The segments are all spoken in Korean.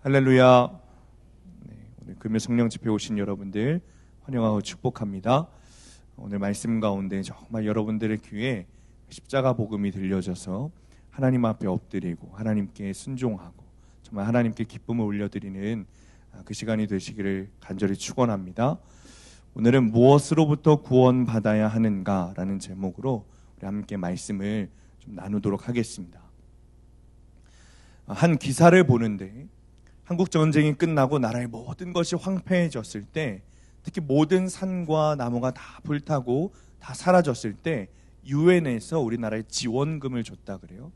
할렐루야. 오늘 금요 성령 집회 오신 여러분들 환영하고 축복합니다. 오늘 말씀 가운데 정말 여러분들의 귀에 십자가 복음이 들려져서 하나님 앞에 엎드리고 하나님께 순종하고 정말 하나님께 기쁨을 올려드리는 그 시간이 되시기를 간절히 축원합니다. 오늘은 무엇으로부터 구원받아야 하는가라는 제목으로 우리 함께 말씀을 좀 나누도록 하겠습니다. 한 기사를 보는데 한국 전쟁이 끝나고 나라의 모든 것이 황폐해졌을 때, 특히 모든 산과 나무가 다 불타고 다 사라졌을 때 유엔에서 우리나라에 지원금을 줬다 그래요.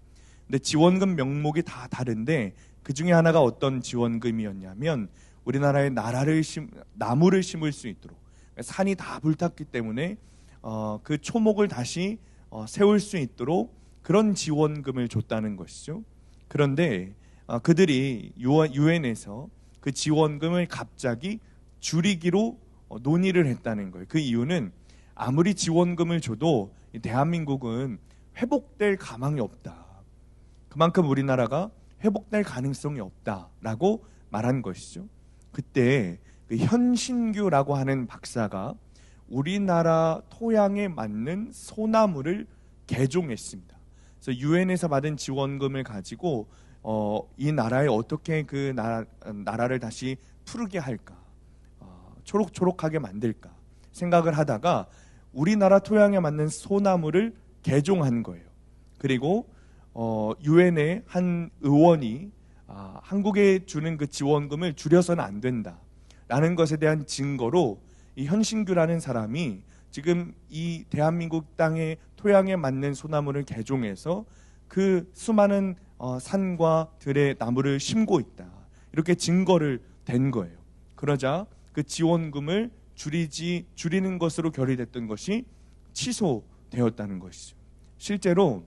근데 지원금 명목이 다 다른데 그 중에 하나가 어떤 지원금이었냐면 우리나라에 나무를 심을 수 있도록, 산이 다 불탔기 때문에 그 초목을 다시 세울 수 있도록 그런 지원금을 줬다는 것이죠. 그런데 그들이 유엔에서 그 지원금을 갑자기 줄이기로 논의를 했다는 거예요. 그 이유는 아무리 지원금을 줘도 대한민국은 회복될 가망이 없다. 그만큼 우리나라가 회복될 가능성이 없다라고 말한 것이죠. 그때 그 현신규라고 하는 박사가 우리나라 토양에 맞는 소나무를 개종했습니다. 그래서 유엔에서 받은 지원금을 가지고 이 나라에 어떻게 그 나라를 다시 푸르게 할까, 초록초록하게 만들까 생각을 하다가 우리나라 토양에 맞는 소나무를 개종한 거예요. 그리고 유엔의 한 의원이 한국에 주는 그 지원금을 줄여서는 안 된다라는 것에 대한 증거로 이 현신규라는 사람이 지금 이 대한민국 땅의 토양에 맞는 소나무를 개종해서 그 수많은 산과 들에 나무를 심고 있다, 이렇게 증거를 댄 거예요. 그러자 그 지원금을 줄이는 것으로 결의됐던 것이 취소되었다는 것이죠. 실제로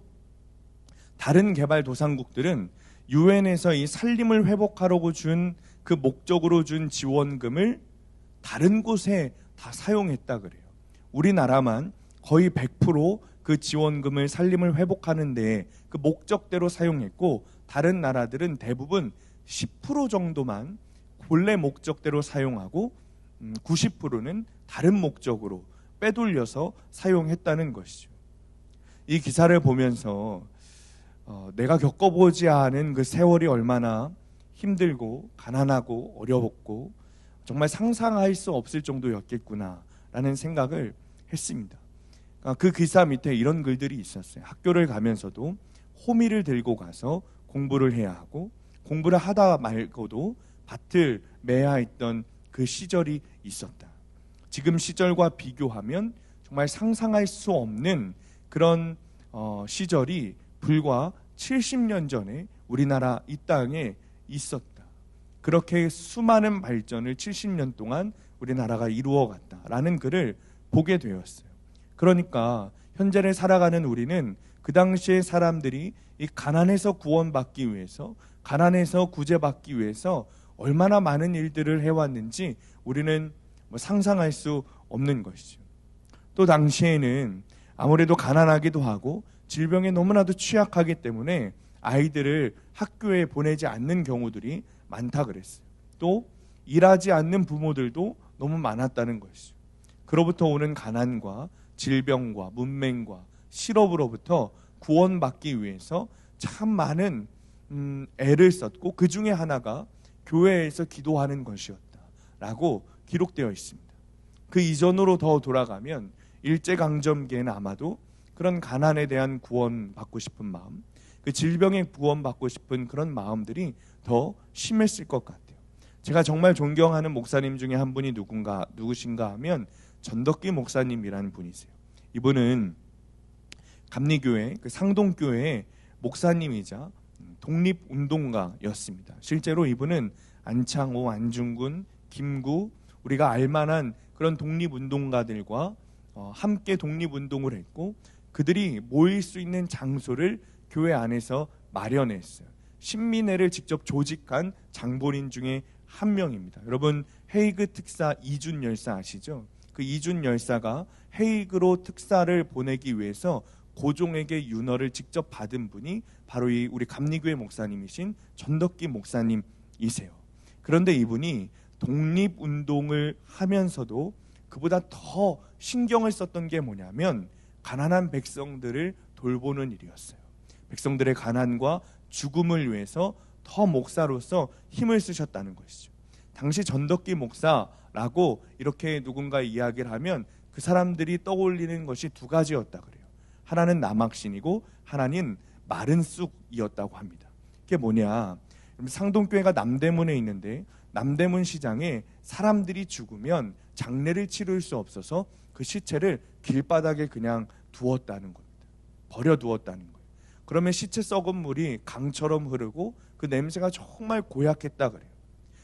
다른 개발도상국들은 유엔에서 이 산림을 회복하려고 준 그 목적으로 준 지원금을 다른 곳에 다 사용했다 그래요. 우리나라만 거의 100% 그 지원금을 산림을 회복하는 데 그 목적대로 사용했고, 다른 나라들은 대부분 10% 정도만 본래 목적대로 사용하고 90%는 다른 목적으로 빼돌려서 사용했다는 것이죠. 이 기사를 보면서 내가 겪어보지 않은 그 세월이 얼마나 힘들고 가난하고 어려웠고 정말 상상할 수 없을 정도였겠구나라는 생각을 했습니다. 그 기사 밑에 이런 글들이 있었어요. 학교를 가면서도 호미를 들고 가서 공부를 해야 하고, 공부를 하다 말고도 밭을 매야 했던 그 시절이 있었다. 지금 시절과 비교하면 정말 상상할 수 없는 그런 시절이 불과 70년 전에 우리나라 이 땅에 있었다. 그렇게 수많은 발전을 70년 동안 우리나라가 이루어갔다라는 글을 보게 되었어요. 그러니까 현재를 살아가는 우리는 그 당시의 사람들이 이 가난에서 구원받기 위해서, 가난에서 구제받기 위해서 얼마나 많은 일들을 해왔는지 우리는 상상할 수 없는 것이죠. 또 당시에는 아무래도 가난하기도 하고 질병에 너무나도 취약하기 때문에 아이들을 학교에 보내지 않는 경우들이 많다 그랬어요. 또 일하지 않는 부모들도 너무 많았다는 것이죠. 그로부터 오는 가난과 질병과 문맹과 실업으로부터 구원받기 위해서 참 많은 애를 썼고, 그 중에 하나가 교회에서 기도하는 것이었다라고 기록되어 있습니다. 그 이전으로 더 돌아가면 일제강점기에는 아마도 그런 가난에 대한 구원받고 싶은 마음, 그 질병에 구원받고 싶은 그런 마음들이 더 심했을 것 같아요. 제가 정말 존경하는 목사님 중에 한 분이 누구신가 하면 전덕기 목사님이라는 분이세요. 이분은 감리교회, 그 상동교회의 목사님이자 독립운동가였습니다. 실제로 이분은 안창호, 안중근, 김구, 우리가 알만한 그런 독립운동가들과 함께 독립운동을 했고, 그들이 모일 수 있는 장소를 교회 안에서 마련했어요. 신민회를 직접 조직한 장본인 중에 한 명입니다. 여러분, 헤이그 특사 이준 열사 아시죠? 그 이준 열사가 헤이그로 특사를 보내기 위해서 고종에게 윤허를 직접 받은 분이 바로 우리 감리교회 목사님이신 전덕기 목사님이세요. 그런데 이분이 독립운동을 하면서도 그보다 더 신경을 썼던 게 뭐냐면 가난한 백성들을 돌보는 일이었어요. 백성들의 가난과 죽음을 위해서 더 목사로서 힘을 쓰셨다는 것이죠. 당시 전덕기 목사라고 이렇게 누군가 이야기를 하면 그 사람들이 떠올리는 것이 두 가지였다 그래요. 하나는 남학신이고 하나는 마른 쑥이었다고 합니다. 그게 뭐냐? 상동교회가 남대문에 있는데 남대문 시장에 사람들이 죽으면 장례를 치를 수 없어서 그 시체를 길바닥에 그냥 두었다는 겁니다. 버려두었다는 거예요. 그러면 시체 썩은 물이 강처럼 흐르고 그 냄새가 정말 고약했다 그래요.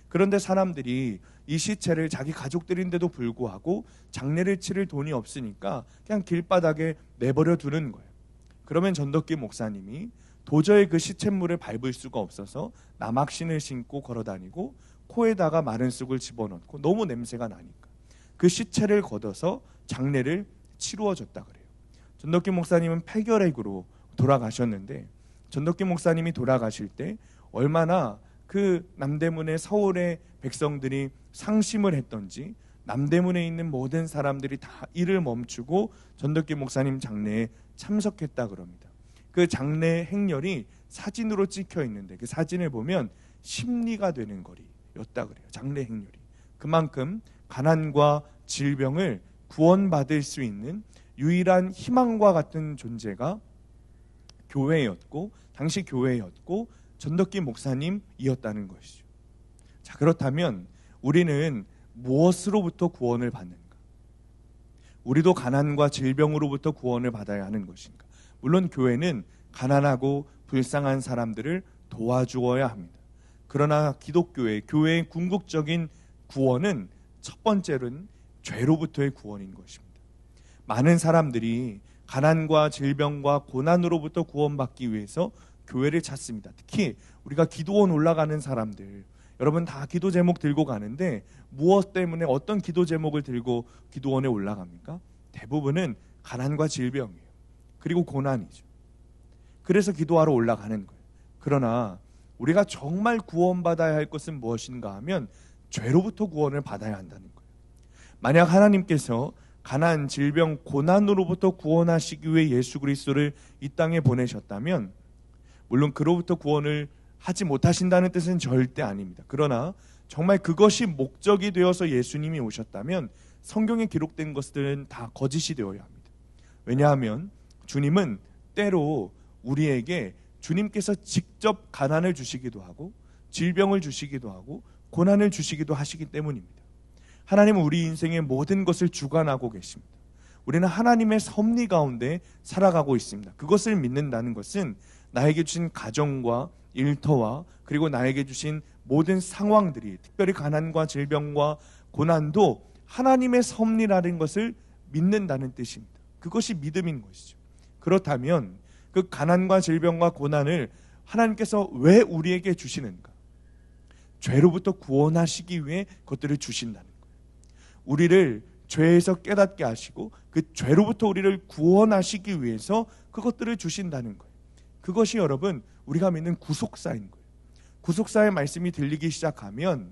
그런데 사람들이 이 시체를 자기 가족들인데도 불구하고 장례를 치를 돈이 없으니까 그냥 길바닥에 내버려 두는 거예요. 그러면 전덕기 목사님이 도저히 그 시쳇물을 밟을 수가 없어서 남학신을 신고 걸어다니고 코에다가 마른 쑥을 집어넣고 너무 냄새가 나니까 그 시체를 걷어서 장례를 치루어 줬다 그래요. 전덕기 목사님은 폐결핵으로 돌아가셨는데 전덕기 목사님이 돌아가실 때 얼마나 그 남대문의 서울의 백성들이 상심을 했던지 남대문에 있는 모든 사람들이 다 일을 멈추고 전덕기 목사님 장례에 참석했다 그럽니다. 그 장례 행렬이 사진으로 찍혀 있는데 그 사진을 보면 심리가 되는 거리였다 그래요. 장례 행렬이. 그만큼 가난과 질병을 구원받을 수 있는 유일한 희망과 같은 존재가 교회였고 당시 교회였고 전덕기 목사님이었다는 것이죠. 자, 그렇다면 우리는 무엇으로부터 구원을 받는가? 우리도 가난과 질병으로부터 구원을 받아야 하는 것인가? 물론 교회는 가난하고 불쌍한 사람들을 도와주어야 합니다. 그러나 기독교의 교회의 궁극적인 구원은 첫 번째로는 죄로부터의 구원인 것입니다. 많은 사람들이 가난과 질병과 고난으로부터 구원받기 위해서 교회를 찾습니다. 특히 우리가 기도원 올라가는 사람들, 여러분 다 기도 제목 들고 가는데 무엇 때문에 어떤 기도 제목을 들고 기도원에 올라갑니까? 대부분은 가난과 질병이에요. 그리고 고난이죠. 그래서 기도하러 올라가는 거예요. 그러나 우리가 정말 구원받아야 할 것은 무엇인가 하면 죄로부터 구원을 받아야 한다는 거예요. 만약 하나님께서 가난, 질병, 고난으로부터 구원하시기 위해 예수 그리스도를 이 땅에 보내셨다면 물론 그로부터 구원을 하지 못하신다는 뜻은 절대 아닙니다. 그러나 정말 그것이 목적이 되어서 예수님이 오셨다면 성경에 기록된 것들은 다 거짓이 되어야 합니다. 왜냐하면 주님은 때로 우리에게 주님께서 직접 가난을 주시기도 하고 질병을 주시기도 하고 고난을 주시기도 하시기 때문입니다. 하나님은 우리 인생의 모든 것을 주관하고 계십니다. 우리는 하나님의 섭리 가운데 살아가고 있습니다. 그것을 믿는다는 것은 나에게 주신 가정과 일터와 그리고 나에게 주신 모든 상황들이 특별히 가난과 질병과 고난도 하나님의 섭리라는 것을 믿는다는 뜻입니다. 그것이 믿음인 것이죠. 그렇다면 그 가난과 질병과 고난을 하나님께서 왜 우리에게 주시는가? 죄로부터 구원하시기 위해 그것들을 주신다는 거예요. 우리를 죄에서 깨닫게 하시고 그 죄로부터 우리를 구원하시기 위해서 그것들을 주신다는 거예요. 그것이 여러분 우리가 믿는 구속사인 거예요. 구속사의 말씀이 들리기 시작하면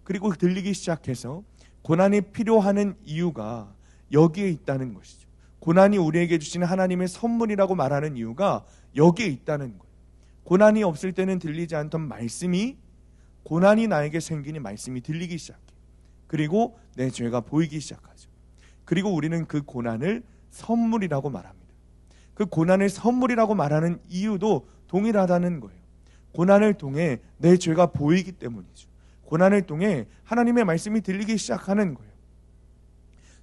그리고 들리기 시작해서 고난이 필요하는 이유가 여기에 있다는 것이죠. 고난이 우리에게 주시는 하나님의 선물이라고 말하는 이유가 여기에 있다는 거예요. 고난이 없을 때는 들리지 않던 말씀이 고난이 나에게 생기니 말씀이 들리기 시작해요. 그리고 내 죄가 보이기 시작하죠. 그리고 우리는 그 고난을 선물이라고 말합니다. 그 고난을 선물이라고 말하는 이유도 동일하다는 거예요. 고난을 통해 내 죄가 보이기 때문이죠. 고난을 통해 하나님의 말씀이 들리기 시작하는 거예요.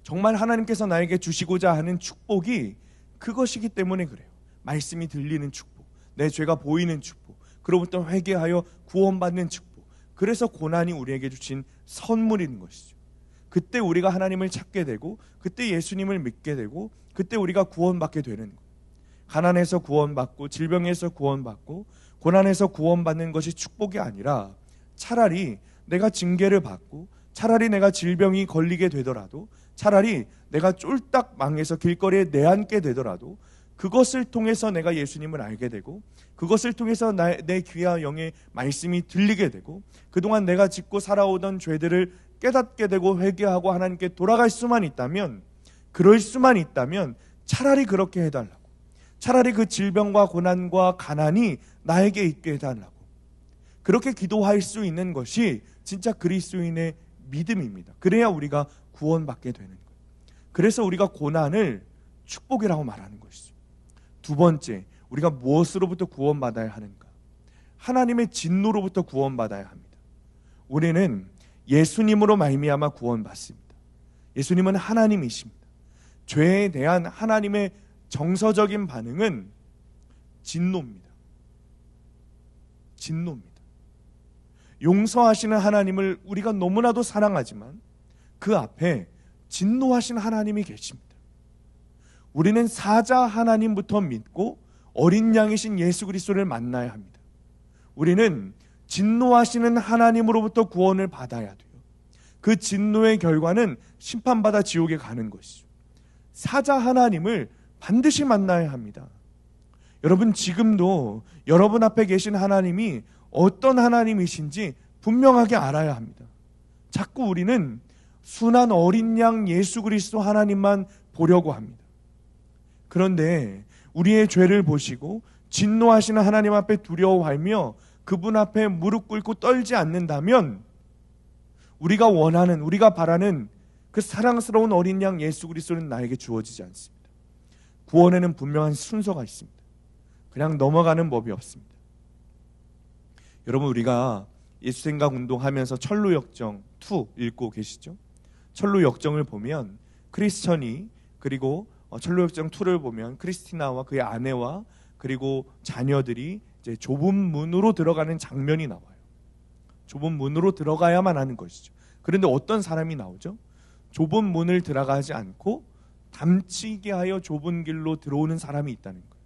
정말 하나님께서 나에게 주시고자 하는 축복이 그것이기 때문에 그래요. 말씀이 들리는 축복, 내 죄가 보이는 축복, 그로부터 회개하여 구원받는 축복. 그래서 고난이 우리에게 주신 선물인 것이죠. 그때 우리가 하나님을 찾게 되고 그때 예수님을 믿게 되고 그때 우리가 구원받게 되는 거예요. 가난에서 구원받고 질병에서 구원받고 고난에서 구원받는 것이 축복이 아니라 차라리 내가 징계를 받고 차라리 내가 질병이 걸리게 되더라도 차라리 내가 쫄딱 망해서 길거리에 내앉게 되더라도 그것을 통해서 내가 예수님을 알게 되고 그것을 통해서 내 귀와 영의 말씀이 들리게 되고 그동안 내가 짓고 살아오던 죄들을 깨닫게 되고 회개하고 하나님께 돌아갈 수만 있다면, 그럴 수만 있다면 차라리 그렇게 해달라고, 차라리 그 질병과 고난과 가난이 나에게 있게 해달라고, 그렇게 기도할 수 있는 것이 진짜 그리스도인의 믿음입니다. 그래야 우리가 구원받게 되는 거예요. 그래서 우리가 고난을 축복이라고 말하는 것이죠. 두 번째, 우리가 무엇으로부터 구원받아야 하는가? 하나님의 진노로부터 구원받아야 합니다. 우리는 예수님으로 말미암아 구원받습니다. 예수님은 하나님이십니다. 죄에 대한 하나님의 정서적인 반응은 진노입니다. 진노입니다. 용서하시는 하나님을 우리가 너무나도 사랑하지만 그 앞에 진노하시는 하나님이 계십니다. 우리는 사자 하나님부터 믿고 어린 양이신 예수 그리스도를 만나야 합니다. 우리는 진노하시는 하나님으로부터 구원을 받아야 돼요. 그 진노의 결과는 심판받아 지옥에 가는 것이죠. 사자 하나님을 반드시 만나야 합니다. 여러분, 지금도 여러분 앞에 계신 하나님이 어떤 하나님이신지 분명하게 알아야 합니다. 자꾸 우리는 순한 어린 양 예수 그리스도 하나님만 보려고 합니다. 그런데 우리의 죄를 보시고 진노하시는 하나님 앞에 두려워하며 그분 앞에 무릎 꿇고 떨지 않는다면 우리가 원하는, 우리가 바라는 그 사랑스러운 어린 양 예수 그리스도는 나에게 주어지지 않습니다. 구원에는 분명한 순서가 있습니다. 그냥 넘어가는 법이 없습니다. 여러분, 우리가 예수생각 운동하면서 철로역정 2 읽고 계시죠? 철로역정을 보면 크리스천이, 그리고 철로역정 2를 보면 크리스티나와 그의 아내와 그리고 자녀들이 이제 좁은 문으로 들어가는 장면이 나와요. 좁은 문으로 들어가야만 하는 것이죠. 그런데 어떤 사람이 나오죠? 좁은 문을 들어가지 않고 담치게 하여 좁은 길로 들어오는 사람이 있다는 거예요.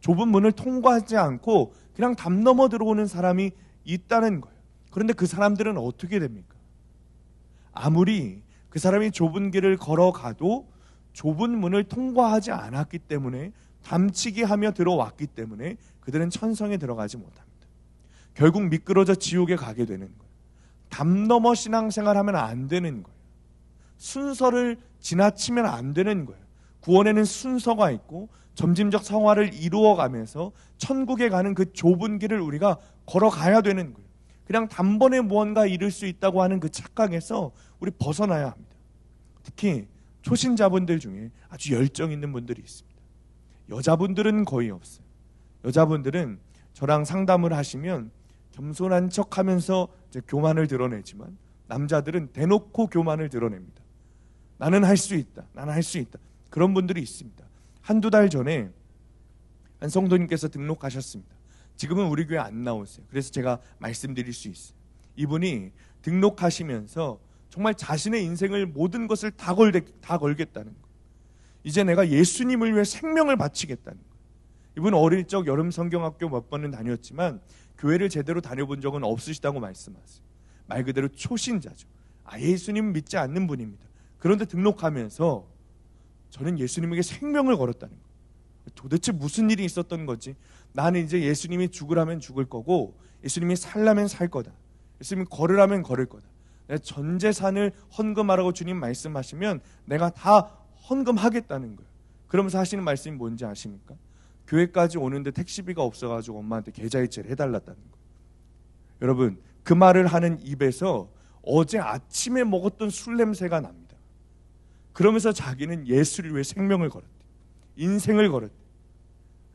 좁은 문을 통과하지 않고 그냥 담 넘어 들어오는 사람이 있다는 거예요. 그런데 그 사람들은 어떻게 됩니까? 아무리 그 사람이 좁은 길을 걸어가도 좁은 문을 통과하지 않았기 때문에, 담치게 하며 들어왔기 때문에 그들은 천성에 들어가지 못합니다. 결국 미끄러져 지옥에 가게 되는 거예요. 담 넘어 신앙생활하면 안 되는 거예요. 순서를 지나치면 안 되는 거예요. 구원에는 순서가 있고 점진적 성화를 이루어가면서 천국에 가는 그 좁은 길을 우리가 걸어가야 되는 거예요. 그냥 단번에 무언가 이룰 수 있다고 하는 그 착각에서 우리 벗어나야 합니다. 특히 초신자분들 중에 아주 열정 있는 분들이 있습니다. 여자분들은 거의 없어요. 여자분들은 저랑 상담을 하시면 겸손한 척하면서 이제 교만을 드러내지만, 남자들은 대놓고 교만을 드러냅니다. 나는 할 수 있다, 나는 할 수 있다. 그런 분들이 있습니다. 한두 달 전에 한 성도님께서 등록하셨습니다. 지금은 우리 교회 안 나오세요. 그래서 제가 말씀드릴 수 있어요. 이분이 등록하시면서 정말 자신의 인생을, 모든 것을 다 걸겠다는 거예요. 이제 내가 예수님을 위해 생명을 바치겠다는 거예요. 이분은 어릴 적 여름 성경학교 몇 번은 다녔지만 교회를 제대로 다녀본 적은 없으시다고 말씀하세요. 말 그대로 초신자죠. 예수님 믿지 않는 분입니다. 그런데 등록하면서 저는 예수님에게 생명을 걸었다는 거예요. 도대체 무슨 일이 있었던 거지? 나는 이제 예수님이 죽으라면 죽을 거고 예수님이 살라면 살 거다. 예수님이 걸으라면 걸을 거다. 내가 전 재산을 헌금하라고 주님 말씀하시면 내가 다 헌금하겠다는 거예요. 그러면서 하시는 말씀이 뭔지 아십니까? 교회까지 오는데 택시비가 없어가지고 엄마한테 계좌이체를 해달랐다는 거예요. 여러분, 그 말을 하는 입에서 어제 아침에 먹었던 술 냄새가 납니다. 그러면서 자기는 예수를 위해 생명을 걸었대, 인생을 걸었대.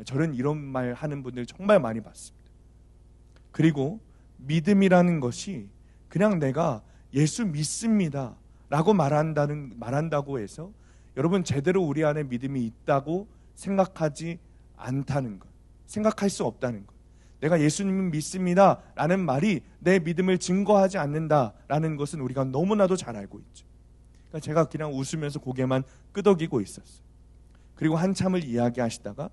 저는 이런 말 하는 분들 정말 많이 봤습니다. 그리고 믿음이라는 것이 그냥 내가 예수 믿습니다 라고 말한다고 해서 여러분 제대로 우리 안에 믿음이 있다고 생각하지 않다는 것, 생각할 수 없다는 것. 내가 예수님을 믿습니다 라는 말이 내 믿음을 증거하지 않는다라는 것은 우리가 너무나도 잘 알고 있죠. 그러니까 제가 그냥 웃으면서 고개만 끄덕이고 있었어요. 그리고 한참을 이야기하시다가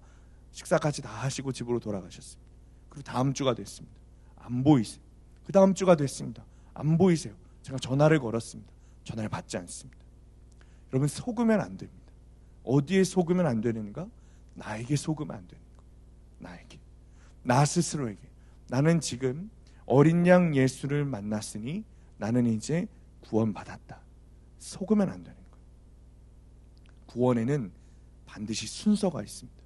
식사까지 다 하시고 집으로 돌아가셨습니다. 그리고 다음 주가 됐습니다. 안 보이세요. 그 다음 주가 됐습니다. 안 보이세요. 제가 전화를 걸었습니다. 전화를 받지 않습니다. 여러분, 속으면 안 됩니다. 어디에 속으면 안 되는가? 나에게 속으면 안 되는 거예요. 나에게, 나 스스로에게. 나는 지금 어린 양 예수를 만났으니 나는 이제 구원받았다. 속으면 안 되는 거예요. 구원에는 반드시 순서가 있습니다.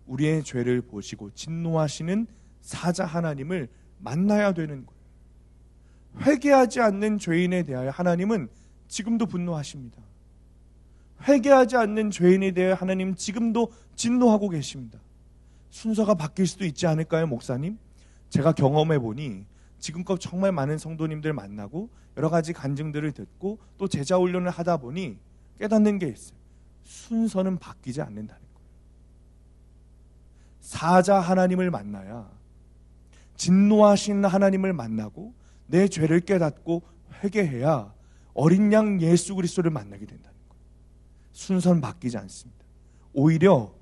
우리의 죄를 보시고 진노하시는 사자 하나님을 만나야 되는 거예요. 회개하지 않는 죄인에 대하여 하나님은 지금도 분노하십니다. 회개하지 않는 죄인에 대해 하나님 지금도 진노하고 계십니다. 순서가 바뀔 수도 있지 않을까요, 목사님? 제가 경험해 보니 지금껏 정말 많은 성도님들 만나고 여러 가지 간증들을 듣고 또 제자 훈련을 하다 보니 깨닫는 게 있어요. 순서는 바뀌지 않는다는 거예요. 사자 하나님을 만나야, 진노하신 하나님을 만나고 내 죄를 깨닫고 회개해야 어린 양 예수 그리스도를 만나게 된다는 거예요. 순서는 바뀌지 않습니다. 오히려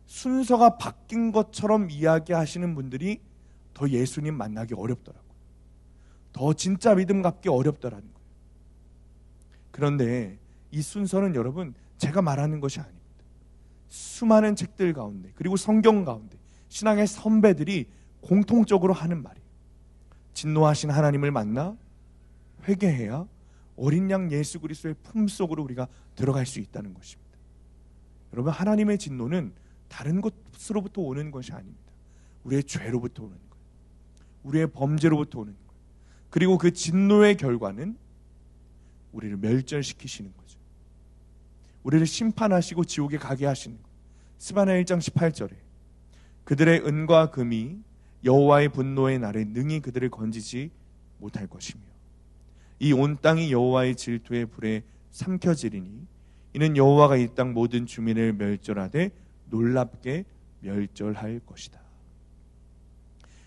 순서가 바뀐 것처럼 이야기하시는 분들이 더 예수님 만나기 어렵더라고요. 더 진짜 믿음 갖기 어렵더라는 거예요. 그런데 이 순서는 여러분 제가 말하는 것이 아닙니다. 수많은 책들 가운데 그리고 성경 가운데 신앙의 선배들이 공통적으로 하는 말이에요. 진노하신 하나님을 만나 회개해야 어린 양 예수 그리스도의 품속으로 우리가 들어갈 수 있다는 것입니다. 여러분, 하나님의 진노는 다른 것으로부터 오는 것이 아닙니다. 우리의 죄로부터 오는 거예요. 우리의 범죄로부터 오는 거예요. 그리고 그 진노의 결과는 우리를 멸절시키시는 거죠. 우리를 심판하시고 지옥에 가게 하시는 거예요. 스바냐 1장 18절에 그들의 은과 금이 여호와의 분노의 날에 능히 그들을 건지지 못할 것이며 이 온 땅이 여호와의 질투의 불에 삼켜지리니 이는 여호와가 이 땅 모든 주민을 멸절하되 놀랍게 멸절할 것이다.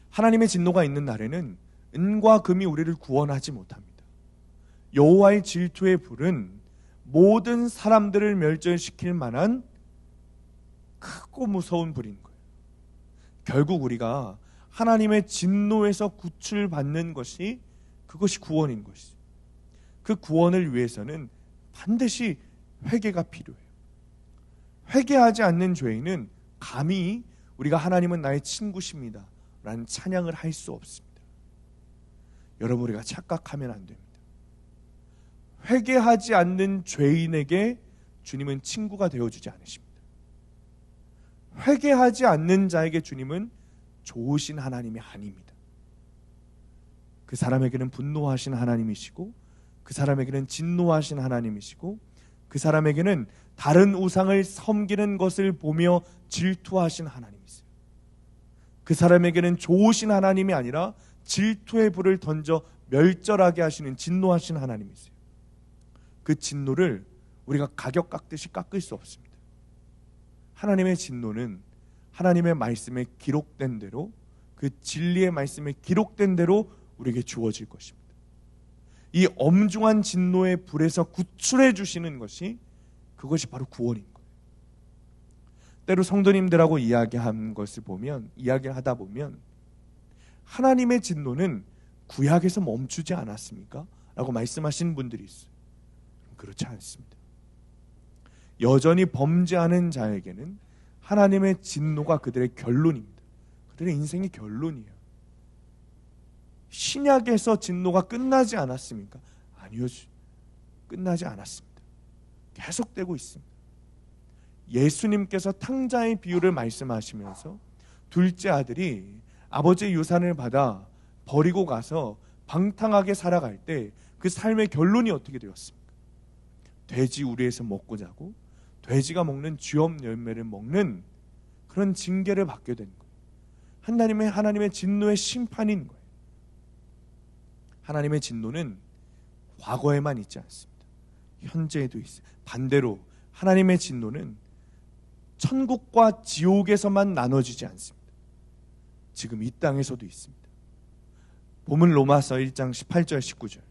하나님의 진노가 있는 날에는 은과 금이 우리를 구원하지 못합니다. 여호와의 질투의 불은 모든 사람들을 멸절시킬 만한 크고 무서운 불인 거예요. 결국 우리가 하나님의 진노에서 구출받는 것이 그것이 구원인 것이죠. 그 구원을 위해서는 반드시 회개가 필요해요. 회개하지 않는 죄인은 감히 우리가 하나님은 나의 친구십니다 라는 찬양을 할 수 없습니다. 여러분, 우리가 착각하면 안 됩니다. 회개하지 않는 죄인에게 주님은 친구가 되어주지 않으십니다. 회개하지 않는 자에게 주님은 좋으신 하나님이 아닙니다. 그 사람에게는 분노하신 하나님이시고 그 사람에게는 진노하신 하나님이시고 그 사람에게는 다른 우상을 섬기는 것을 보며 질투하신 하나님이세요. 그 사람에게는 좋으신 하나님이 아니라 질투의 불을 던져 멸절하게 하시는 진노하신 하나님이세요. 그 진노를 우리가 가격 깎듯이 깎을 수 없습니다. 하나님의 진노는 하나님의 말씀에 기록된 대로, 그 진리의 말씀에 기록된 대로 우리에게 주어질 것입니다. 이 엄중한 진노의 불에서 구출해 주시는 것이, 그것이 바로 구원인 거예요. 때로 성도님들하고 이야기를 하다 보면 하나님의 진노는 구약에서 멈추지 않았습니까? 라고 말씀하시는 분들이 있어요. 그렇지 않습니다. 여전히 범죄하는 자에게는 하나님의 진노가 그들의 결론입니다. 그들의 인생의 결론이에요. 신약에서 진노가 끝나지 않았습니까? 아니요, 끝나지 않았습니다. 계속되고 있습니다. 예수님께서 탕자의 비유를 말씀하시면서 둘째 아들이 아버지의 유산을 받아 버리고 가서 방탕하게 살아갈 때 그 삶의 결론이 어떻게 되었습니까? 돼지 우리에서 먹고 자고 돼지가 먹는 쥐업 열매를 먹는 그런 징계를 받게 된 거예요. 하나님의 진노의 심판인 거예요. 하나님의 진노는 과거에만 있지 않습니다. 현재에도 있어요. 반대로 하나님의 진노는 천국과 지옥에서만 나눠지지 않습니다. 지금 이 땅에서도 있습니다. 본문 로마서 1장 18절 19절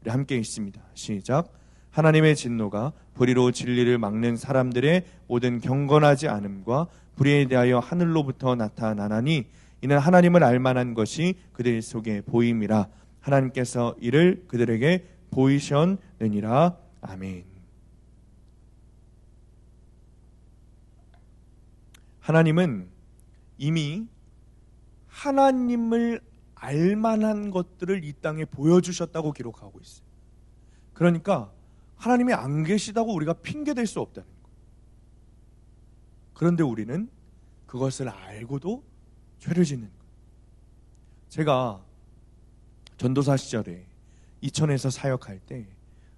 우리 함께 읽습니다. 시작. 하나님의 진노가 불의로 진리를 막는 사람들의 모든 경건하지 않음과 불의에 대하여 하늘로부터 나타나나니 이는 하나님을 알만한 것이 그들 속에 보임이라. 하나님께서 이를 그들에게 보이셨느니라. 아멘. 하나님은 이미 하나님을 알만한 것들을 이 땅에 보여주셨다고 기록하고 있어요. 그러니까 하나님이 안 계시다고 우리가 핑계댈 수 없다는 거예요. 그런데 우리는 그것을 알고도 죄를 짓는 거예요. 제가 전도사 시절에 이천에서 사역할 때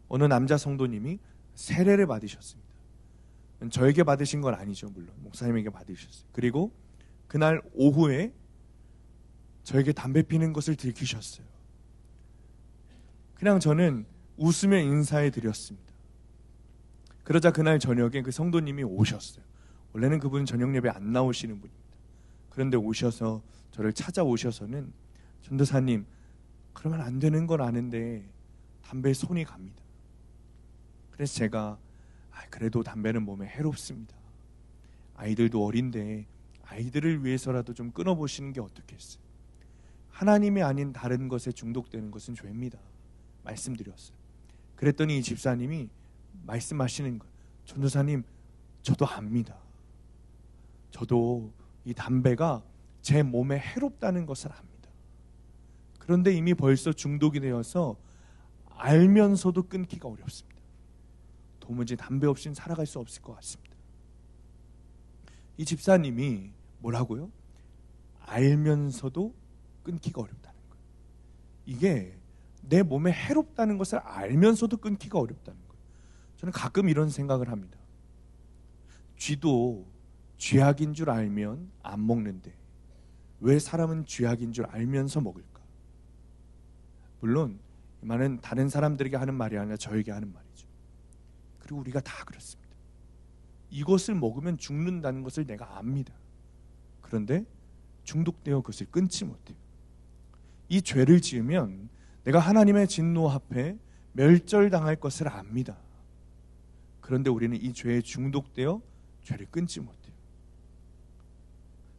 어느 남자 성도님이 세례를 받으셨습니다. 저에게 받으신 건 아니죠, 물론 목사님에게 받으셨어요. 그리고 그날 오후에 저에게 담배 피는 것을 들키셨어요. 그냥 저는 웃으며 인사해 드렸습니다. 그러자 그날 저녁에 그 성도님이 오셨어요. 원래는 그분은 저녁 예배 안 나오시는 분입니다. 그런데 오셔서 저를 찾아오셔서는 전도사님, 그러면 안 되는 건 아는데 담배에 손이 갑니다. 그래서 제가 그래도 담배는 몸에 해롭습니다. 아이들도 어린데 아이들을 위해서라도 좀 끊어보시는 게 어떻겠어요? 하나님이 아닌 다른 것에 중독되는 것은 죄입니다. 말씀드렸어요. 그랬더니 이 집사님이 말씀하시는 거예요. 전도사님, 저도 압니다. 저도 이 담배가 제 몸에 해롭다는 것을 압니다. 그런데 이미 벌써 중독이 되어서 알면서도 끊기가 어렵습니다. 도무지 담배 없이는 살아갈 수 없을 것 같습니다. 이 집사님이 뭐라고요? 알면서도 끊기가 어렵다는 거예요. 이게 내 몸에 해롭다는 것을 알면서도 끊기가 어렵다는 거예요. 저는 가끔 이런 생각을 합니다. 쥐도 쥐약인 줄 알면 안 먹는데 왜 사람은 쥐약인 줄 알면서 먹을까? 물론 이 말은 다른 사람들에게 하는 말이 아니라 저에게 하는 말이죠. 그리고 우리가 다 그렇습니다. 이것을 먹으면 죽는다는 것을 내가 압니다. 그런데 중독되어 그것을 끊지 못해요. 이 죄를 지으면 내가 하나님의 진노 앞에 멸절당할 것을 압니다. 그런데 우리는 이 죄에 중독되어 죄를 끊지 못해요.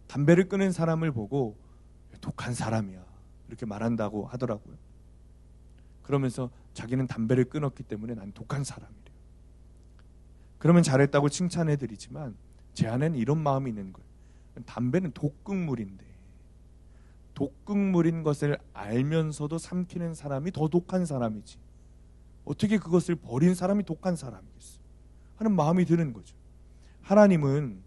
담배를 끊은 사람을 보고 독한 사람이야 이렇게 말한다고 하더라고요. 그러면서 자기는 담배를 끊었기 때문에 난 독한 사람이래요. 그러면 잘했다고 칭찬해드리지만 제 안에는 이런 마음이 있는 거예요. 담배는 독극물인데 독극물인 것을 알면서도 삼키는 사람이 더 독한 사람이지 어떻게 그것을 버린 사람이 독한 사람이겠어 하는 마음이 드는 거죠. 하나님은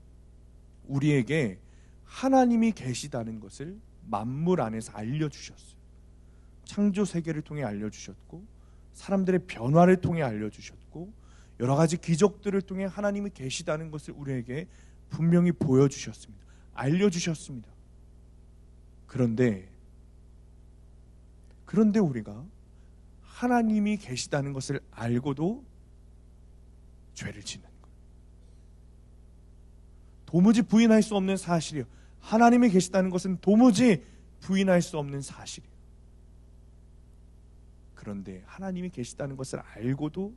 우리에게 하나님이 계시다는 것을 만물 안에서 알려주셨어요. 창조 세계를 통해 알려주셨고 사람들의 변화를 통해 알려주셨고 여러 가지 기적들을 통해 하나님이 계시다는 것을 우리에게 분명히 보여주셨습니다. 알려주셨습니다. 그런데 우리가 하나님이 계시다는 것을 알고도 죄를 짓는 거예요. 도무지 부인할 수 없는 사실이에요. 하나님이 계시다는 것은 도무지 부인할 수 없는 사실이에요. 그런데 하나님이 계시다는 것을 알고도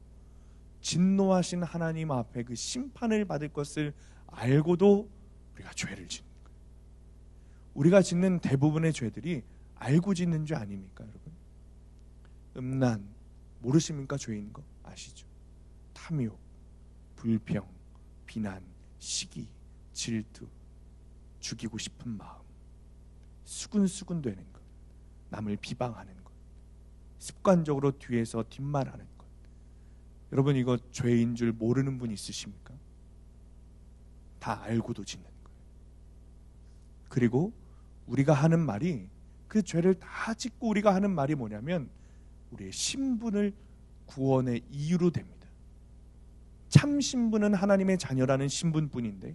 진노하신 하나님 앞에 그 심판을 받을 것을 알고도 우리가 죄를 짓는 거예요. 우리가 짓는 대부분의 죄들이 알고 짓는 죄 아닙니까, 여러분? 음란, 모르십니까? 죄인 거 아시죠? 탐욕, 불평, 비난, 시기, 질투, 죽이고 싶은 마음, 수근수근 되는 것, 남을 비방하는 것, 습관적으로 뒤에서 뒷말하는 것. 여러분 이거 죄인 줄 모르는 분 있으십니까? 다 알고도 짓는 거예요. 그리고 우리가 하는 말이 그 죄를 다 짓고 우리가 하는 말이 뭐냐면 우리의 신분을 구원의 이유로 됩니다. 참 신분은 하나님의 자녀라는 신분뿐인데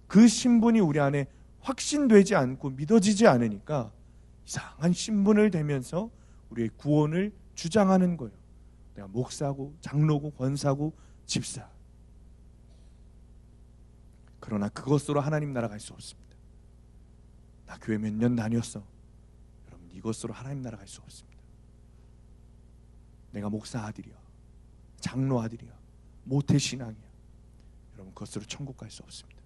그 신분이 우리 안에 확신되지 않고 믿어지지 않으니까 이상한 신분을 대면서 우리의 구원을 주장하는 거예요. 내가 목사고 장로고 권사고 집사. 그러나 그것으로 하나님 나라 갈 수 없습니다. 나 교회 몇 년 다녔어. 여러분 이것으로 하나님 나라 갈 수 없습니다. 내가 목사 아들이야. 장로 아들이야. 모태신앙이야. 여러분 그것으로 천국 갈 수 없습니다.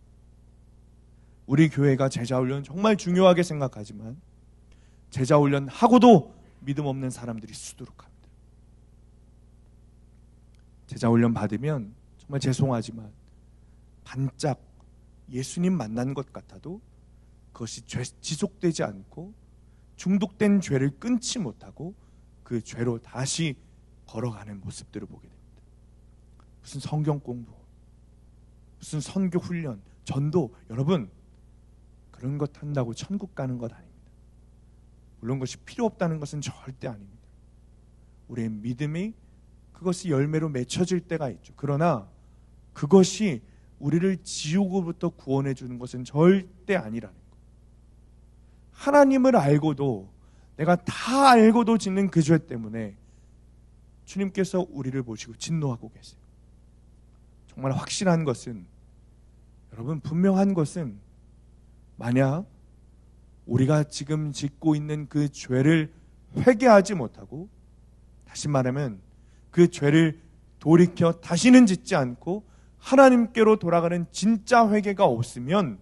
우리 교회가 제자훈련 정말 중요하게 생각하지만 제자훈련 하고도 믿음 없는 사람들이 수두룩합니다. 제자훈련 받으면 정말 죄송하지만 반짝 예수님 만난 것 같아도 그것이 지속되지 않고 중독된 죄를 끊지 못하고 그 죄로 다시 걸어가는 모습들을 보게 됩니다. 무슨 성경 공부, 무슨 선교 훈련, 전도, 여러분 그런 것 한다고 천국 가는 것 아닙니다. 물론 그것이 필요 없다는 것은 절대 아닙니다. 우리의 믿음이 그것이 열매로 맺혀질 때가 있죠. 그러나 그것이 우리를 지옥으로부터 구원해 주는 것은 절대 아니라는 거예요. 하나님을 알고도, 내가 다 알고도 짓는 그 죄 때문에 주님께서 우리를 보시고 진노하고 계세요. 정말 확실한 것은, 여러분 분명한 것은, 만약 우리가 지금 짓고 있는 그 죄를 회개하지 못하고, 다시 말하면 그 죄를 돌이켜 다시는 짓지 않고 하나님께로 돌아가는 진짜 회개가 없으면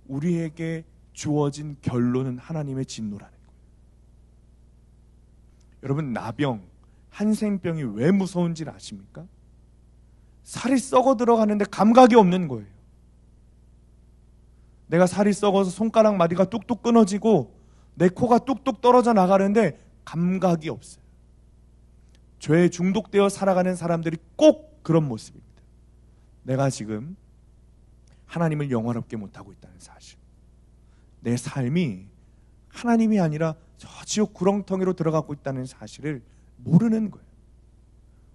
우리에게 주어진 결론은 하나님의 진노라는 거예요. 여러분, 나병, 한센병이 왜 무서운지 아십니까? 살이 썩어 들어가는데 감각이 없는 거예요. 내가 살이 썩어서 손가락 마디가 뚝뚝 끊어지고 내 코가 뚝뚝 떨어져 나가는데 감각이 없어요. 죄에 중독되어 살아가는 사람들이 꼭 그런 모습입니다. 내가 지금 하나님을 영원롭게 못하고 있다는 사실, 내 삶이 하나님이 아니라 저 지옥 구렁텅이로 들어가고 있다는 사실을 모르는 거예요.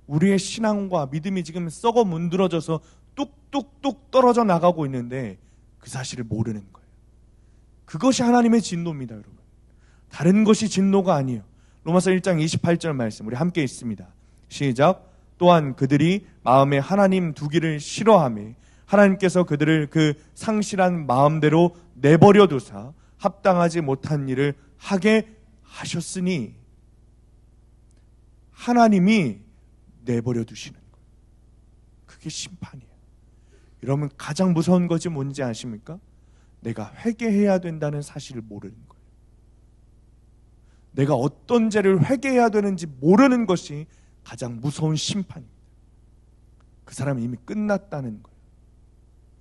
우리의 신앙과 믿음이 지금 썩어 문드러져서 뚝뚝뚝 떨어져 나가고 있는데 그 사실을 모르는 거예요. 그것이 하나님의 진노입니다, 여러분. 다른 것이 진노가 아니에요. 로마서 1장 28절 말씀 우리 함께 읽습니다. 시작. 또한 그들이 마음에 하나님 두기를 싫어하며 하나님께서 그들을 그 상실한 마음대로 내버려 두사 합당하지 못한 일을 하게 하셨으니, 하나님이 내버려 두시는 거예요. 그게 심판이에요. 여러분, 가장 무서운 것이 뭔지 아십니까? 내가 회개해야 된다는 사실을 모르는 거예요. 내가 어떤 죄를 회개해야 되는지 모르는 것이 가장 무서운 심판입니다. 그 사람은 이미 끝났다는 거예요.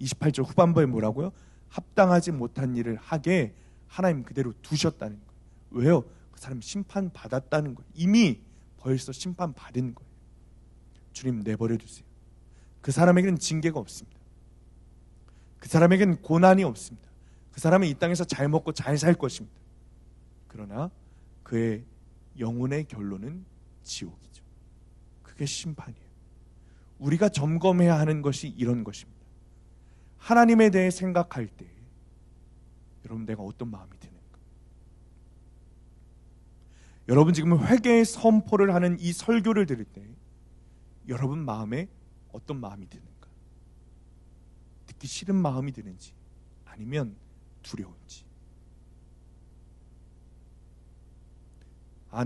28절 후반부에 뭐라고요? 합당하지 못한 일을 하게 하나님 그대로 두셨다는 거예요. 왜요? 그 사람이 심판받았다는 거예요. 이미 벌써 심판받은 거예요. 주님 내버려 두세요. 그 사람에게는 징계가 없습니다. 그 사람에게는 고난이 없습니다. 그 사람은 이 땅에서 잘 먹고 잘 살 것입니다. 그러나 그의 영혼의 결론은 지옥이죠. 그게 심판이에요. 우리가 점검해야 하는 것이 이런 것입니다. 하나님에 대해 생각할 때 여러분, 내가 어떤 마음이 드는가? 여러분, 지금 회개의 선포를 하는 이 설교를 들을 때 여러분 마음에 어떤 마음이 드는가? 듣기 싫은 마음이 드는지, 아니면 두려운지.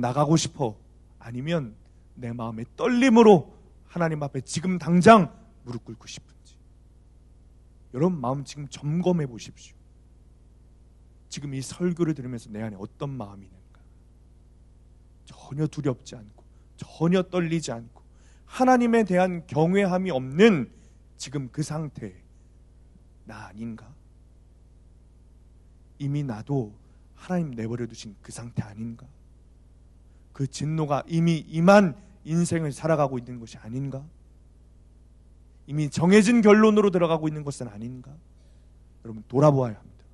나가고 싶어, 아니면 내 마음의 떨림으로 하나님 앞에 지금 당장 무릎 꿇고 싶은지. 여러분 마음 지금 점검해 보십시오. 지금 이 설교를 들으면서 내 안에 어떤 마음이 있는가? 전혀 두렵지 않고 전혀 떨리지 않고 하나님에 대한 경외함이 없는 지금 그 상태, 나 아닌가? 이미 나도 하나님 내버려 두신 그 상태 아닌가? 그 진노가 이미 임한 인생을 살아가고 있는 것이 아닌가? 이미 정해진 결론으로 들어가고 있는 것은 아닌가? 여러분, 돌아보아야 합니다.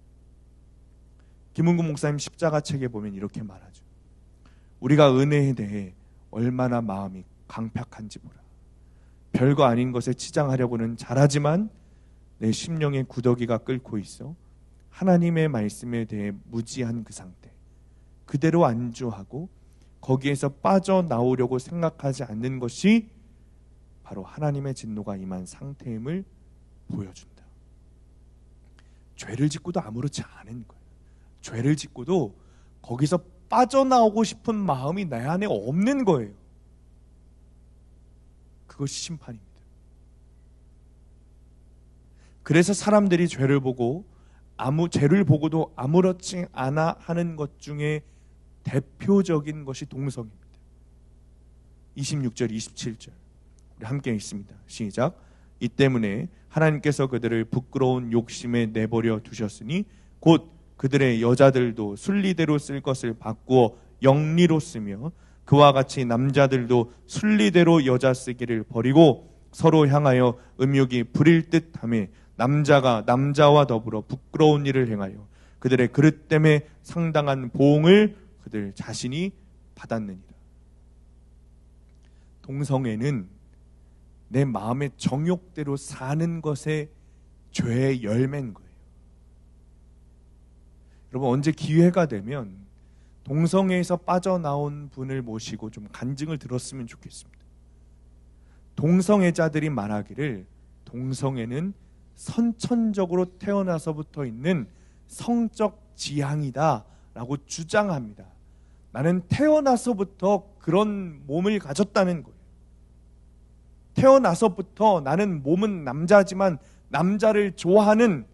김은국 목사님 십자가 책에 보면 이렇게 말하죠. 우리가 은혜에 대해 얼마나 마음이 강팍한지 보라. 별거 아닌 것에 치장하려고는 잘하지만 내 심령의 구더기가 끓고 있어 하나님의 말씀에 대해 무지한 그 상태, 그대로 안주하고 거기에서 빠져나오려고 생각하지 않는 것이 바로 하나님의 진노가 임한 상태임을 보여준다. 죄를 짓고도 아무렇지 않은 거예요. 죄를 짓고도 거기서 빠져나오고 싶은 마음이 내 안에 없는 거예요. 그것이 심판입니다. 그래서 사람들이 죄를 보고도 아무렇지 않아 하는 것 중에 대표적인 것이 동성입니다. 26절, 27절 우리 함께 읽습니다. 시작. 이 때문에 하나님께서 그들을 부끄러운 욕심에 내버려 두셨으니 곧 그들의 여자들도 순리대로 쓸 것을 바꾸어 영리로 쓰며 그와 같이 남자들도 순리대로 여자 쓰기를 버리고 서로 향하여 음욕이 부릴 듯하며 남자가 남자와 더불어 부끄러운 일을 행하여 그들의 그릇됨에 상당한 보응을 그들 자신이 받았느니라. 동성애는 내 마음의 정욕대로 사는 것의 죄의 열매인 거예요. 여러분, 언제 기회가 되면 동성애에서 빠져나온 분을 모시고 좀 간증을 들었으면 좋겠습니다. 동성애자들이 말하기를 동성애는 선천적으로 태어나서부터 있는 성적 지향이다 라고 주장합니다. 나는 태어나서부터 그런 몸을 가졌다는 거예요. 태어나서부터 나는 몸은 남자지만 남자를 좋아하는,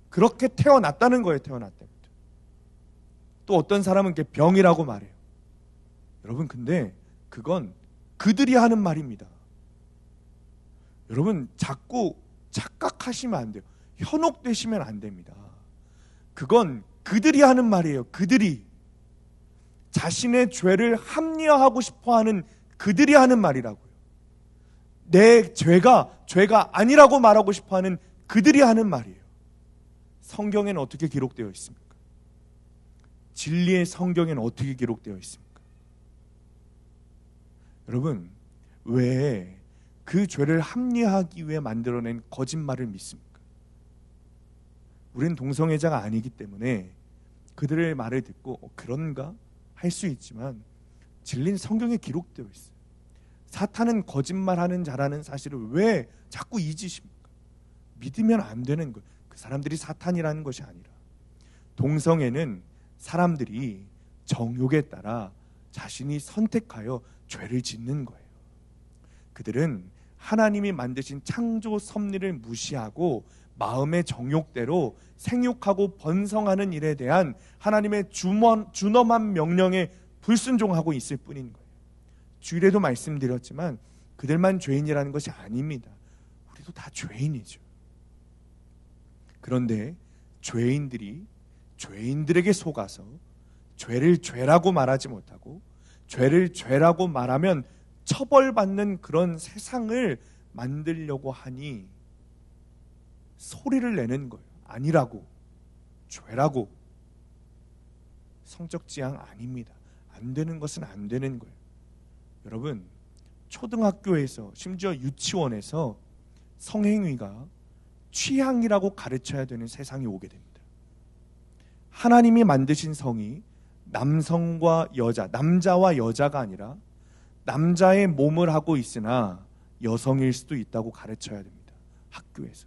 그렇게 태어났다는 거예요. 태어날 때부터. 또 어떤 사람은 그게 병이라고 말해요. 여러분, 근데 그건 그들이 하는 말입니다. 여러분, 자꾸 착각하시면 안 돼요. 현혹되시면 안 됩니다. 그건 그들이 하는 말이에요. 그들이 자신의 죄를 합리화하고 싶어하는 그들이 하는 말이라고요. 내 죄가 아니라고 말하고 싶어하는 그들이 하는 말이에요. 성경에는 어떻게 기록되어 있습니까? 진리의 성경에는 어떻게 기록되어 있습니까? 여러분, 왜 그 죄를 합리화하기 위해 만들어낸 거짓말을 믿습니까? 우린 동성애자가 아니기 때문에 그들의 말을 듣고 그런가? 할 수 있지만 진리는 성경에 기록되어 있어요. 사탄은 거짓말하는 자라는 사실을 왜 자꾸 잊으십니까? 믿으면 안 되는 거예요. 그 사람들이 사탄이라는 것이 아니라 동성애는 사람들이 정욕에 따라 자신이 선택하여 죄를 짓는 거예요. 그들은 하나님이 만드신 창조 섭리를 무시하고 마음의 정욕대로 생육하고 번성하는 일에 대한 하나님의 준엄한 명령에 불순종하고 있을 뿐인 거예요. 주일에도 말씀드렸지만 그들만 죄인이라는 것이 아닙니다. 우리도 다 죄인이죠. 그런데 죄인들이 죄인들에게 속아서 죄를 죄라고 말하지 못하고 죄를 죄라고 말하면 처벌받는 그런 세상을 만들려고 하니 소리를 내는 거예요. 아니라고, 죄라고. 성적 지향 아닙니다. 안 되는 것은 안 되는 거예요. 여러분, 초등학교에서 심지어 유치원에서 성행위가 취향이라고 가르쳐야 되는 세상이 오게 됩니다. 하나님이 만드신 성이 남성과 여자, 남자와 여자가 아니라 남자의 몸을 하고 있으나 여성일 수도 있다고 가르쳐야 됩니다. 학교에서.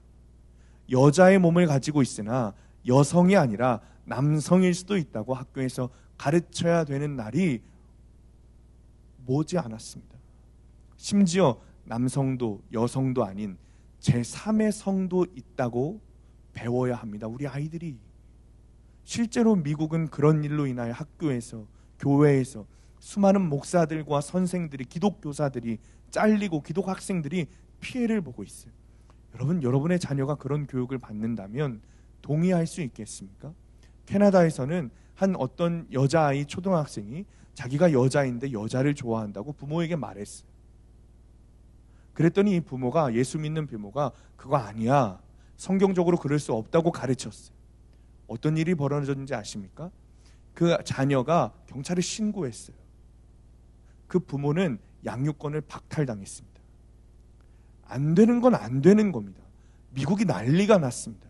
여자의 몸을 가지고 있으나 여성이 아니라 남성일 수도 있다고 학교에서 가르쳐야 되는 날이 머지 않았습니다. 심지어 남성도 여성도 아닌 제3의 성도 있다고 배워야 합니다. 우리 아이들이. 실제로 미국은 그런 일로 인하여 학교에서, 교회에서 수많은 목사들과 선생들이, 기독교사들이 잘리고 기독 학생들이 피해를 보고 있어요. 여러분, 여러분의 자녀가 그런 교육을 받는다면 동의할 수 있겠습니까? 캐나다에서는 한 어떤 여자아이 초등학생이 자기가 여자인데 여자를 좋아한다고 부모에게 말했어요. 그랬더니 이 부모가, 예수 믿는 부모가 그거 아니야, 성경적으로 그럴 수 없다고 가르쳤어요. 어떤 일이 벌어졌는지 아십니까? 그 자녀가 경찰에 신고했어요. 그 부모는 양육권을 박탈당했습니다. 안 되는 건 안 되는 겁니다. 미국이 난리가 났습니다.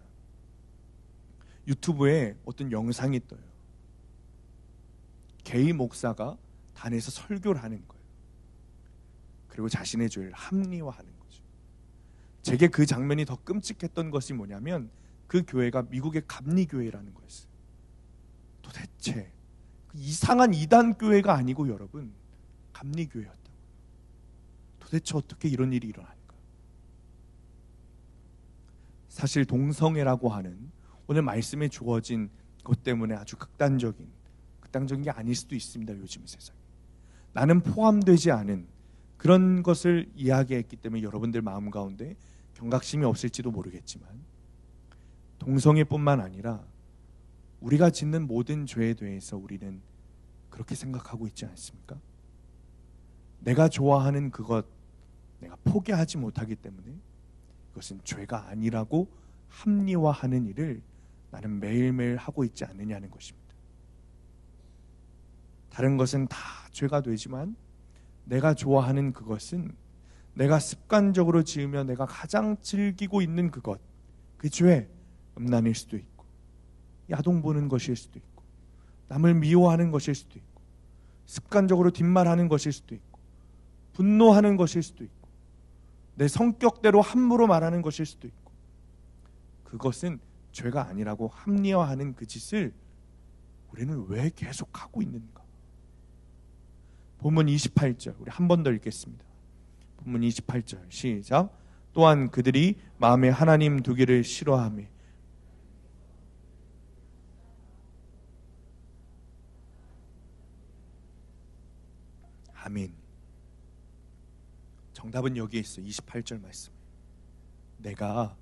유튜브에 어떤 영상이 떠요. 게이 목사가 단에서 설교를 하는 거예요. 그리고 자신의 죄를 합리화하는 거죠. 제게 그 장면이 더 끔찍했던 것이 뭐냐면 그 교회가 미국의 감리교회라는 거였어요. 도대체 그 이상한 이단 교회가 아니고 여러분, 감리교회였다고요. 도대체 어떻게 이런 일이 일어날까? 사실 동성애라고 하는 오늘 말씀에 주어진 것 때문에 아주 극단적인 게 아닐 수도 있습니다. 요즘 세상에. 나는 포함되지 않은 그런 것을 이야기했기 때문에 여러분들 마음 가운데 경각심이 없을지도 모르겠지만 동성애뿐만 아니라 우리가 짓는 모든 죄에 대해서 우리는 그렇게 생각하고 있지 않습니까? 내가 좋아하는 그것 내가 포기하지 못하기 때문에 그것은 죄가 아니라고 합리화하는 일을 나는 매일매일 하고 있지 않느냐는 것입니다. 다른 것은 다 죄가 되지만 내가 좋아하는 그것은 내가 습관적으로 지으며 내가 가장 즐기고 있는 그것, 그 죄, 음란일 수도 있고 야동 보는 것일 수도 있고 남을 미워하는 것일 수도 있고 습관적으로 뒷말하는 것일 수도 있고 분노하는 것일 수도 있고 내 성격대로 함부로 말하는 것일 수도 있고 그것은 죄가 아니라고 합리화하는 그 짓을 우리는 왜 계속하고 있는가? 본문 28절 우리 한 번 더 읽겠습니다. 본문 28절 시작. 또한 그들이 마음에 하나님 두기를 싫어하며 아멘. 정답은 여기에 있어. 28절 말씀. 내가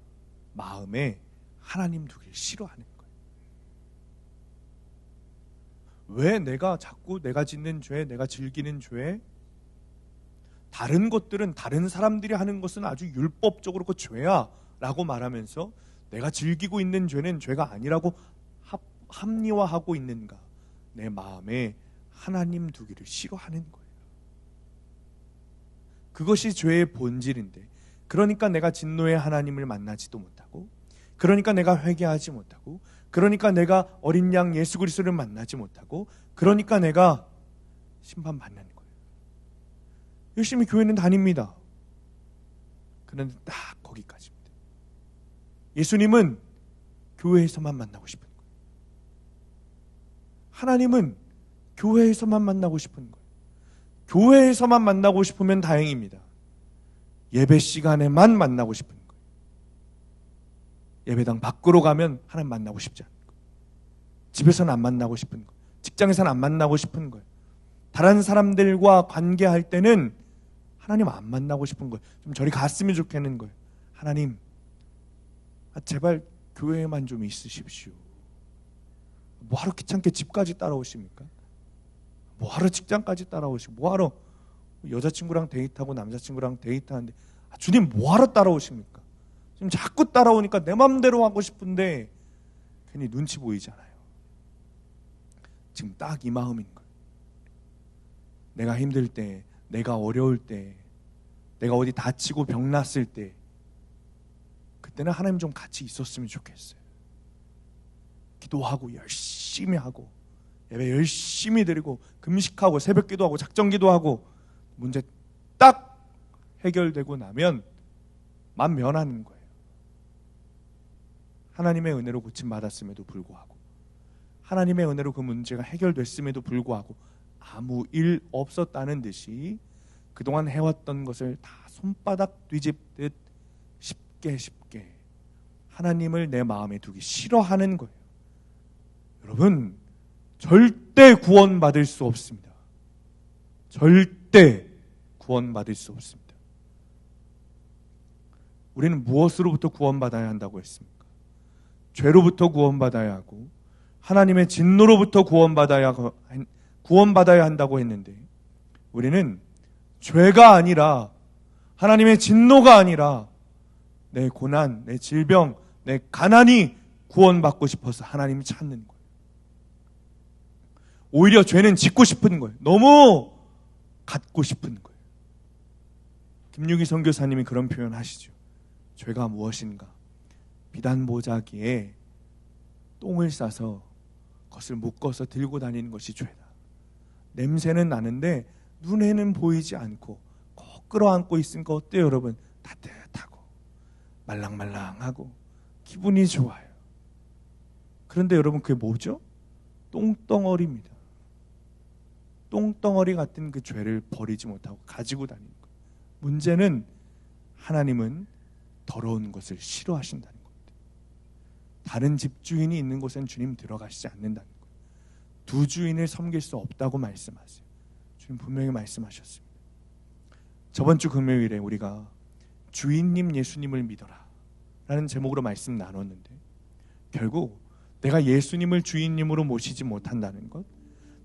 마음에 하나님 두기를 싫어하는 거예요. 왜 내가 자꾸 내가 짓는 죄, 내가 즐기는 죄, 다른 것들은 다른 사람들이 하는 것은 아주 율법적으로 그 죄야 라고 말하면서 내가 즐기고 있는 죄는 죄가 아니라고 합리화하고 있는가? 내 마음에 하나님 두기를 싫어하는 거예요. 그것이 죄의 본질인데, 그러니까 내가 진노의 하나님을 만나지도 못하고, 그러니까 내가 회개하지 못하고, 그러니까 내가 어린 양 예수 그리스도를 만나지 못하고, 그러니까 내가 심판받는 거예요. 열심히 교회는 다닙니다. 그런데 딱 거기까지입니다. 예수님은 교회에서만 만나고 싶은 거예요. 하나님은 교회에서만 만나고 싶은 거예요. 교회에서만 만나고 싶으면 다행입니다. 예배 시간에만 만나고 싶은 거예요. 예배당 밖으로 가면 하나님 만나고 싶지 않은 거예요. 집에서는 안 만나고 싶은 거예요. 직장에서는 안 만나고 싶은 거예요. 다른 사람들과 관계할 때는 하나님 안 만나고 싶은 거예요. 좀 저리 갔으면 좋겠는 거예요. 하나님, 제발 교회에만 좀 있으십시오. 뭐하러 귀찮게 집까지 따라오십니까? 뭐하러 직장까지 따라오시고, 뭐하러 여자친구랑 데이트하고 남자친구랑 데이트하는데, 주님 뭐하러 따라오십니까? 지금 자꾸 따라오니까 내 맘대로 하고 싶은데 괜히 눈치 보이잖아요. 지금 딱 이 마음인 거예요. 내가 힘들 때, 내가 어려울 때, 내가 어디 다치고 병났을 때, 그때는 하나님 좀 같이 있었으면 좋겠어요. 기도하고 열심히 하고 예배 열심히 드리고 금식하고 새벽 기도하고 작정 기도하고 문제 딱 해결되고 나면 맘 면하는 거예요. 하나님의 은혜로 고침받았음에도 불구하고, 하나님의 은혜로 그 문제가 해결됐음에도 불구하고 아무 일 없었다는 듯이 그동안 해왔던 것을 다 손바닥 뒤집듯 쉽게 하나님을 내 마음에 두기 싫어하는 거예요. 여러분, 절대 구원받을 수 없습니다. 절대 구원받을 수 없습니다. 우리는 무엇으로부터 구원받아야 한다고 했습니까? 죄로부터 구원받아야 하고 하나님의 진노로부터 구원받아야 한다고 했는데, 우리는 죄가 아니라 하나님의 진노가 아니라 내 고난, 내 질병, 내 가난이 구원받고 싶어서 하나님을 찾는 거예요. 오히려 죄는 짓고 싶은 거예요. 너무 갖고 싶은 거예요. 김유기 선교사님이 그런 표현 하시죠. 죄가 무엇인가? 비단 보자기에 똥을 싸서 그것을 묶어서 들고 다니는 것이 죄다. 냄새는 나는데 눈에는 보이지 않고 꼭 끌어안고 있으니까 어때요, 여러분? 따뜻하고 말랑말랑하고 기분이 좋아요. 그런데 여러분, 그게 뭐죠? 똥덩어리입니다. 똥덩어리 같은 그 죄를 버리지 못하고 가지고 다니는 거예요. 문제는 하나님은 더러운 것을 싫어하신다는 겁니다. 다른 집주인이 있는 곳엔 주님 들어가시지 않는다는 거예요. 두 주인을 섬길 수 없다고 말씀하세요. 주님 분명히 말씀하셨습니다. 저번 주 금요일에 우리가 주인님 예수님을 믿어라 라는 제목으로 말씀 나눴는데, 결국 내가 예수님을 주인님으로 모시지 못한다는 것,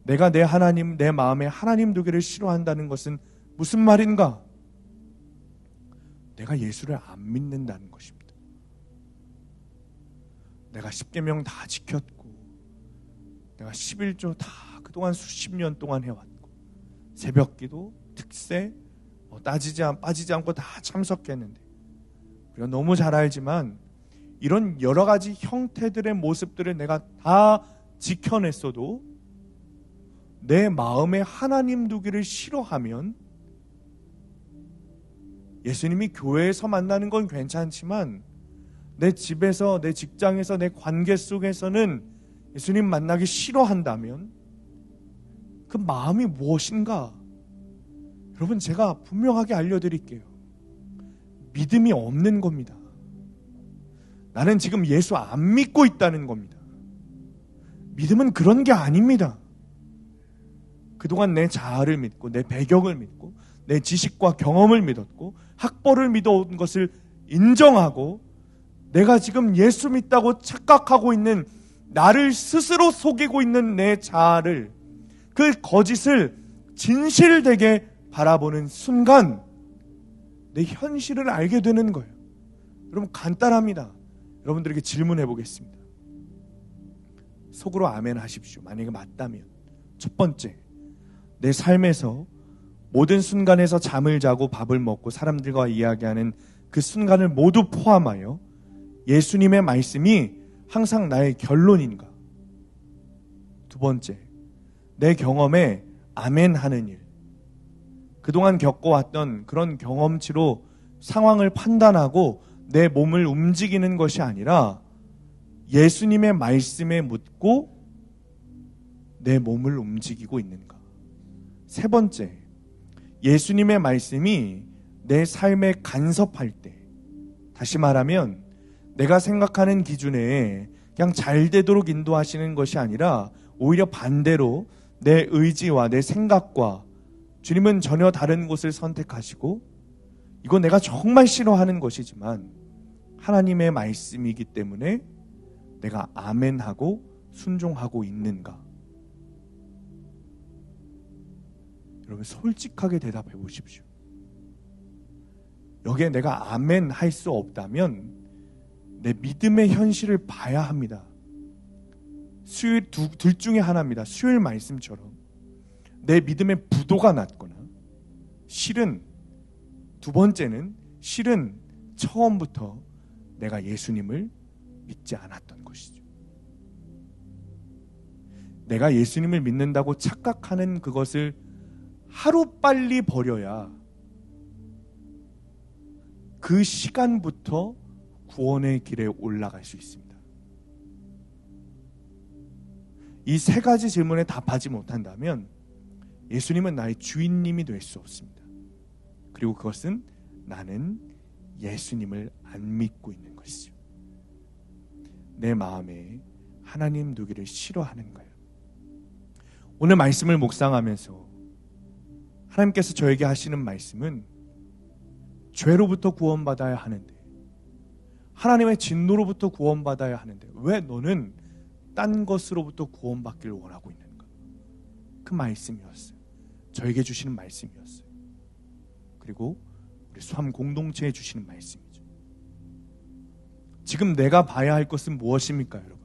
내가 내 하나님, 내 마음에 하나님 두기를 싫어한다는 것은 무슨 말인가? 내가 예수를 안 믿는다는 것입니다. 내가 10계명 다 지켰고, 내가 11조 다 그동안 수십 년 동안 해왔고, 새벽기도, 특세 빠지지 않고 다 참석했는데, 우리가 너무 잘 알지만 이런 여러 가지 형태들의 모습들을 내가 다 지켜냈어도 내 마음에 하나님 두기를 싫어하면, 예수님이 교회에서 만나는 건 괜찮지만 내 집에서, 내 직장에서, 내 관계 속에서는 예수님 만나기 싫어한다면 그 마음이 무엇인가? 여러분, 제가 분명하게 알려드릴게요. 믿음이 없는 겁니다. 나는 지금 예수 안 믿고 있다는 겁니다. 믿음은 그런 게 아닙니다. 그동안 내 자아를 믿고, 내 배경을 믿고, 내 지식과 경험을 믿었고, 학벌을 믿어온 것을 인정하고, 내가 지금 예수 믿다고 착각하고 있는, 나를 스스로 속이고 있는 내 자아를, 그 거짓을 진실되게 바라보는 순간 내 현실을 알게 되는 거예요. 여러분, 간단합니다. 여러분들에게 질문해 보겠습니다. 속으로 아멘 하십시오. 만약에 맞다면. 첫 번째, 내 삶에서 모든 순간에서 잠을 자고 밥을 먹고 사람들과 이야기하는 그 순간을 모두 포함하여 예수님의 말씀이 항상 나의 결론인가? 두 번째, 내 경험에 아멘 하는 일, 그동안 겪어왔던 그런 경험치로 상황을 판단하고 내 몸을 움직이는 것이 아니라 예수님의 말씀에 묻고 내 몸을 움직이고 있는가? 세 번째, 예수님의 말씀이 내 삶에 간섭할 때, 다시 말하면 내가 생각하는 기준에 그냥 잘 되도록 인도하시는 것이 아니라 오히려 반대로 내 의지와 내 생각과, 주님은 전혀 다른 곳을 선택하시고 이건 내가 정말 싫어하는 것이지만 하나님의 말씀이기 때문에 내가 아멘하고 순종하고 있는가? 여러분, 솔직하게 대답해 보십시오. 여기에 내가 아멘 할 수 없다면 내 믿음의 현실을 봐야 합니다. 수요일 둘 중에 하나입니다. 수요일 말씀처럼 내 믿음의 부도가 났거나, 실은 두 번째는 실은 처음부터 내가 예수님을 믿지 않았던 것이죠. 내가 예수님을 믿는다고 착각하는 그것을 하루빨리 버려야 그 시간부터 구원의 길에 올라갈 수 있습니다. 이 세 가지 질문에 답하지 못한다면 예수님은 나의 주인님이 될 수 없습니다. 그리고 그것은 나는 예수님을 안 믿고 있는 것이죠. 내 마음에 하나님 두기를 싫어하는 거예요. 오늘 말씀을 묵상하면서 하나님께서 저에게 하시는 말씀은 죄로부터 구원받아야 하는데, 하나님의 진노로부터 구원받아야 하는데 왜 너는 딴 것으로부터 구원받기를 원하고 있는가? 그 말씀이었어요. 저에게 주시는 말씀이었어요. 그리고 우리 수함 공동체에 주시는 말씀이죠. 지금 내가 봐야 할 것은 무엇입니까, 여러분?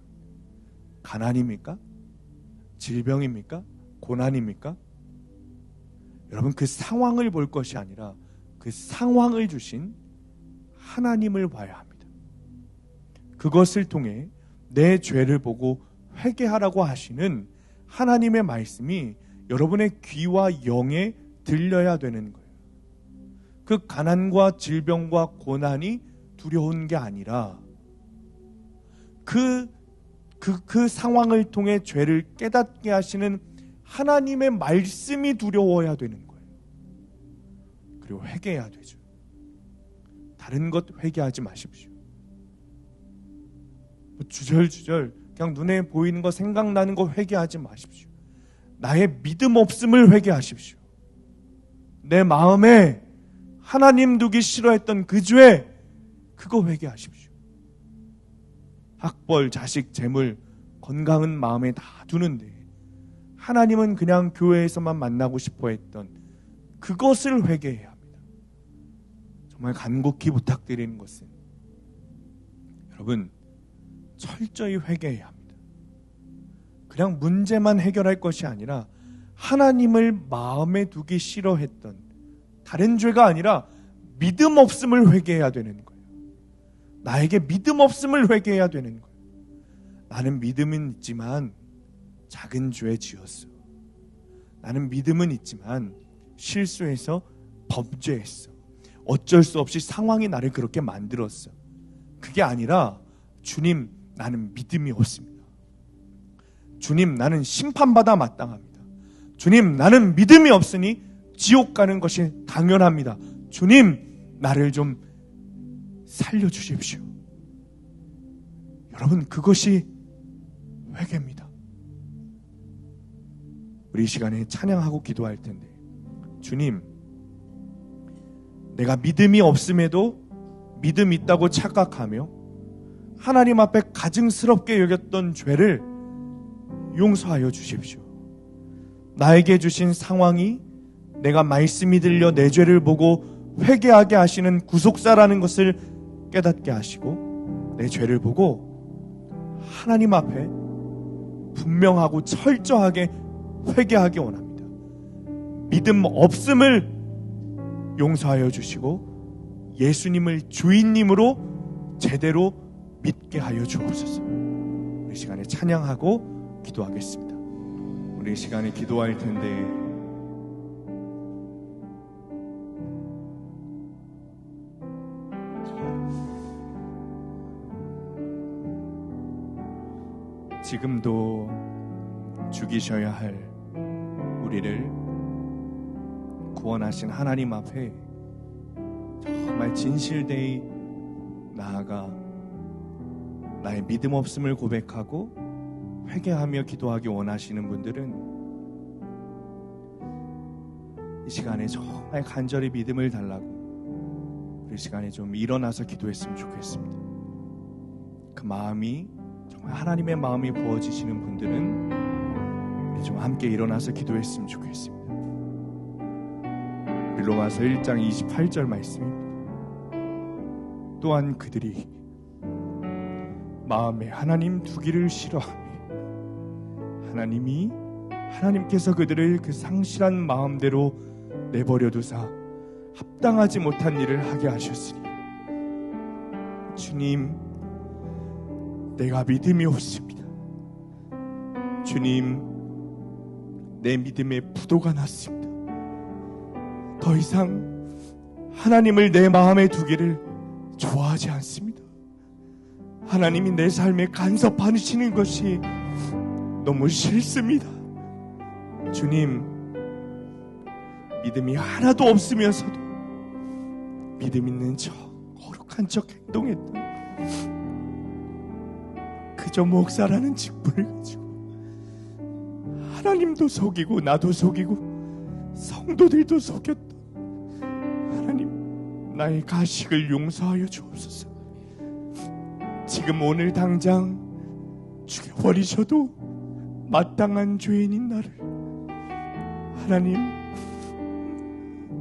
가난입니까? 질병입니까? 고난입니까? 여러분, 그 상황을 볼 것이 아니라 그 상황을 주신 하나님을 봐야 합니다. 그것을 통해 내 죄를 보고 회개하라고 하시는 하나님의 말씀이 여러분의 귀와 영에 들려야 되는 거예요. 그 가난과 질병과 고난이 두려운 게 아니라 그 상황을 통해 죄를 깨닫게 하시는 하나님의 말씀이 두려워야 되는 거예요. 그리고 회개해야 되죠. 다른 것 회개하지 마십시오. 주절주절 그냥 눈에 보이는 거, 생각나는 거 회개하지 마십시오. 나의 믿음 없음을 회개하십시오. 내 마음에 하나님 두기 싫어했던 그 죄, 그거 회개하십시오. 학벌, 자식, 재물, 건강은 마음에 다 두는데 하나님은 그냥 교회에서만 만나고 싶어 했던 그것을 회개해야 합니다. 정말 간곡히 부탁드리는 것은 여러분, 철저히 회개해야 합니다. 그냥 문제만 해결할 것이 아니라 하나님을 마음에 두기 싫어했던 다른 죄가 아니라 믿음 없음을 회개해야 되는 거예요. 나에게 믿음 없음을 회개해야 되는 거예요. 나는 믿음은 있지만 작은 죄 지었어. 나는 믿음은 있지만 실수해서 범죄했어. 어쩔 수 없이 상황이 나를 그렇게 만들었어. 그게 아니라 주님, 나는 믿음이 없습니다. 주님, 나는 심판받아 마땅합니다. 주님, 나는 믿음이 없으니 지옥 가는 것이 당연합니다. 주님, 나를 좀 살려주십시오. 여러분, 그것이 회개입니다. 우리 이 시간에 찬양하고 기도할 텐데, 주님, 내가 믿음이 없음에도 믿음 있다고 착각하며 하나님 앞에 가증스럽게 여겼던 죄를 용서하여 주십시오. 나에게 주신 상황이 내가 말씀이 들려 내 죄를 보고 회개하게 하시는 구속사라는 것을 깨닫게 하시고 내 죄를 보고 하나님 앞에 분명하고 철저하게 회개하기 원합니다. 믿음 없음을 용서하여 주시고 예수님을 주인님으로 제대로 믿게 하여 주옵소서. 우리 시간에 찬양하고 기도하겠습니다. 우리 시간에 기도할 텐데 지금도 죽이셔야 할 우리를 구원하신 하나님 앞에 정말 진실되이 나아가 나의 믿음 없음을 고백하고 회개하며 기도하기 원하시는 분들은 이 시간에 정말 간절히 믿음을 달라고 우리 시간에 좀 일어나서 기도했으면 좋겠습니다. 그 마음이 정말 하나님의 마음이 부어지시는 분들은 우리 좀 함께 일어나서 기도했으면 좋겠습니다. 로마서 1장 28절 말씀입니다. 또한 그들이 마음에 하나님 두기를 싫어하며 하나님께서 그들을 그 상실한 마음대로 내버려 두사 합당하지 못한 일을 하게 하셨으니 주님, 내가 믿음이 없습니다. 주님, 내 믿음에 부도가 났습니다. 더 이상 하나님을 내 마음에 두기를 좋아하지 않습니다. 하나님이 내 삶에 간섭하시는 것이 너무 싫습니다. 주님, 믿음이 하나도 없으면서도 믿음 있는 척, 거룩한 척 행동했던 그저 목사라는 직분을 가지고 하나님도 속이고 나도 속이고 성도들도 속였던 하나님, 나의 가식을 용서하여 주옵소서. 지금 오늘 당장 죽여버리셔도 마땅한 죄인인 나를 하나님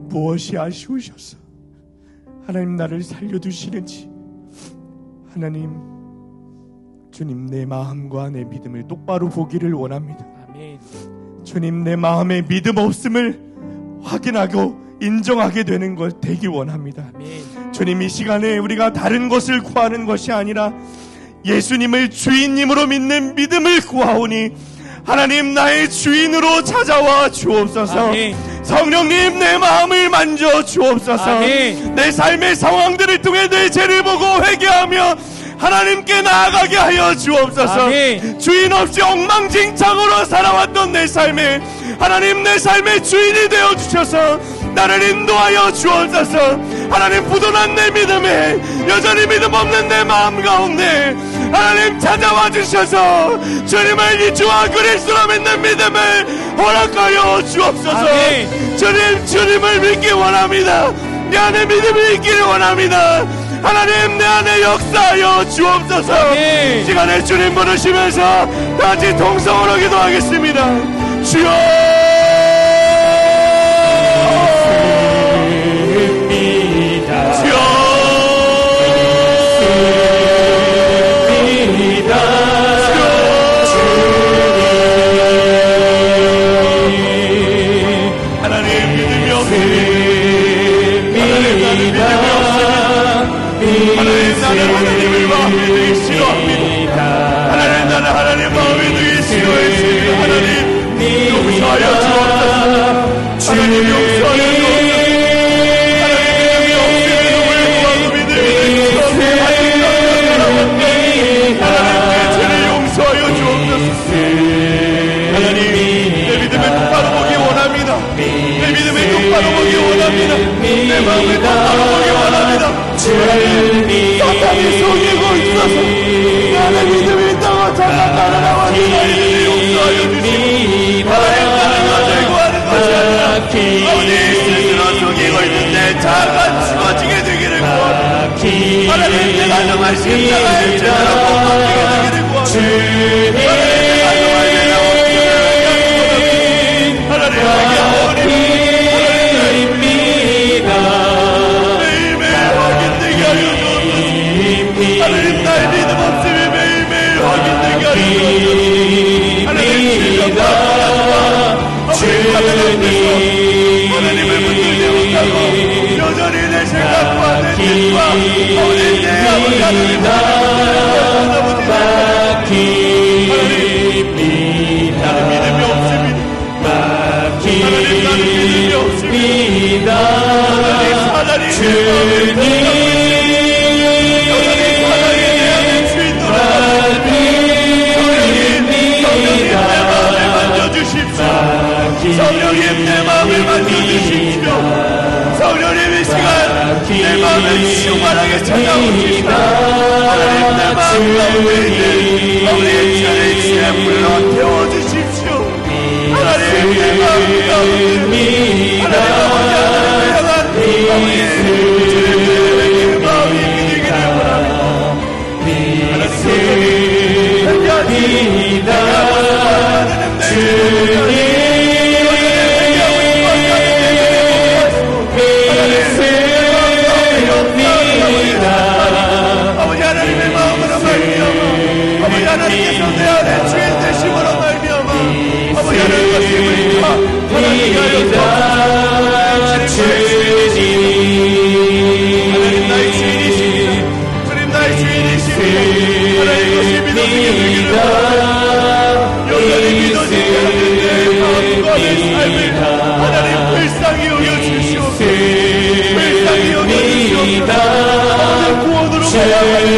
무엇이 아쉬우셔서 하나님 나를 살려두시는지 하나님, 주님, 내 마음과 내 믿음을 똑바로 보기를 원합니다. 아멘. 주님, 내 마음에 믿음 없음을 확인하고 인정하게 되는 것 되기 원합니다. 아멘. 주님, 이 시간에 우리가 다른 것을 구하는 것이 아니라 예수님을 주인님으로 믿는 믿음을 구하오니 하나님, 나의 주인으로 찾아와 주옵소서. 아멘. 성령님, 내 마음을 만져 주옵소서. 아멘. 내 삶의 상황들을 통해 내 죄를 보고 회개하며 하나님께 나아가게 하여 주옵소서. 아멘. 주인 없이 엉망진창으로 살아왔던 내 삶에 하나님, 내 삶의 주인이 되어 주셔서 나를 인도하여 주옵소서. 하나님, 부도난 내 믿음에 여전히 믿음 없는 내 마음 가운데 하나님 찾아와 주셔서 주님을 주와 그리스도로 믿는 믿음을 허락하여 주옵소서. 아멘. 주님을 믿기 원합니다. 내 안에 믿음이 있기를 원합니다. 하나님 내 안에 역사하여 주옵소서. 시간에 주님 부르시면서 다시 동성으로 기도하겠습니다. 주여 하나님 마음에 되기 싫어했습니다. 하나님 용서하여 주옵소서. 하나님 용서하여 주옵소서. 하나님 없음에도 불구하고 믿음이 하나님 내 죄를 용서하여 주옵소서. 하나님 내 믿음을 똑바로 보기 원합니다. 내 믿음을 똑바로 보기 원합니다. 내 마음을 똑바로 보기 원합니다. 하나님 사탄이 속이고 있어서 나의 믿음이 있다고 장난하는 나와 주님이 용서하여 주시고 하나님 나는 것을 구하는 것이 아니라 아버지 스스로 속이고 있는데 자가 치워지게 되기를 구합니다. 하나님 내가 정말 십자가의 제대로 못 받게 되기를 구합니다. 하나님 내가 정말 내가 없기를 하나님 내게 매일매일 확인되게 하여 주옵소서. 하나님 나의 믿음 없음이 매일매일 확인되게 하여 주옵소서. 하나님 하나님을 붙들지 못하고 여전히 내 생각과 내 뜻과 아버지 내 아버지 하나님 나는 믿음이 없습니다. 하나님 나는 믿음이 없습니다. 하나님 사단이 성령님 내 마음을 만져주십시오. 성령님 이 시간 내 마음을 충만하게 찾아오십시오. 하나님 내 마음 가운데 있는 아버지의 죄를 주의 불로 태워주십시오. 하나님 내 마음 가운데 하나님 아버지 향한 아버지의 주님의 그 마음이 믿기를 원합니다. 하나님 주님 하나님께서 내 안에 주인 되심으로 말미암아 아버지 하나님과 힘을 하나님이 하여 하나님 나의 주인이시니 주님 나의 주인이시니 하나님 것이 믿어지게 되기를 여전히 믿어지게 하는 내 마음과 내 삶을 하나님 불쌍히 여겨주시옵소서. 불쌍히 여겨주시옵소서. 아버지 구원으로 말미암아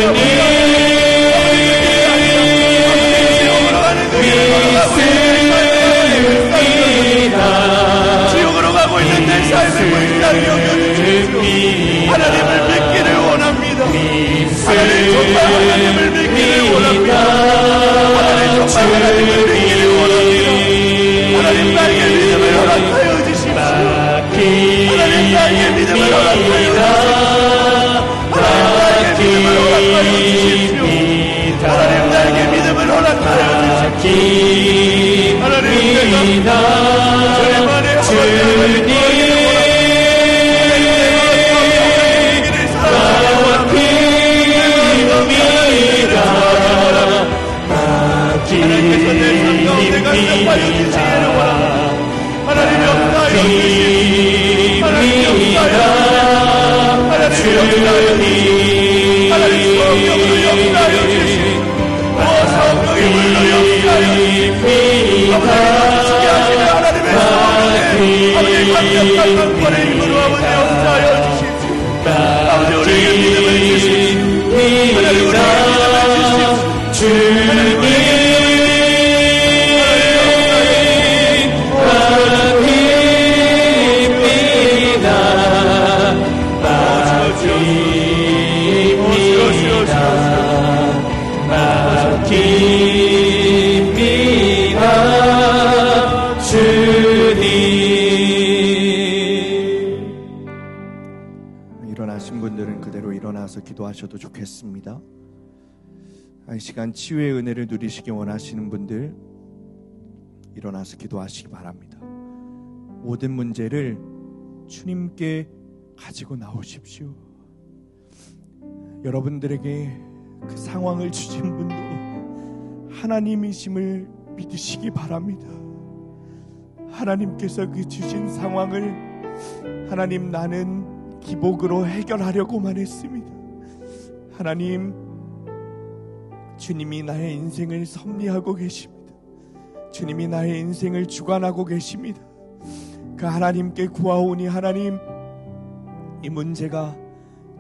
지옥으로 가고 있는 내 삶을 불쌍히 여겨주십시오. 하나님을 믿기를 원합니다. 하나님 정말 하나님을 믿기를 원합니다. 하나님 정말 하나님을 믿기를 원합니다. 하나님 나에게 믿음을 허락하여 주십시오. 하나님 나에게 믿음을 허락하여 주십시오. 하나님 나에게 믿음을 허락하여 주십시오. 하나님 나에게 믿음을 허락하여 주십시오. 하나님 내가 주님 안에 주님 하나님께서 내 삶 가운데 간섭하여 주시기를 원합니다. 하나님 역사하여 주시옵소서. 하나님 역사하여 하나님 역사하여 주시옵소서. 하나님 성령으로 역사하여 주시옵소서. 성령의 물로 역사하여 주시옵소서. 아버지 주시게 하시며 하나님의 성령에 아버지 강력한 강권의 힘으로 아버지 역사하여 주십시오. 아버지 우리에게 믿음을 주십시오. 하나님 우리에게 믿음을 주십시오. 하나님 우리에게 일어나신 분들은 그대로 일어나서 기도하셔도 좋겠습니다. 이 시간 치유의 은혜를 누리시기 원하시는 분들 일어나서 기도하시기 바랍니다. 모든 문제를 주님께 가지고 나오십시오. 여러분들에게 그 상황을 주신 분도 하나님이심을 믿으시기 바랍니다. 하나님께서 그 주신 상황을 하나님 나는 기복으로 해결하려고만 했습니다. 하나님, 주님이 나의 인생을 섭리하고 계십니다. 주님이 나의 인생을 주관하고 계십니다. 그 하나님께 구하오니 하나님, 이 문제가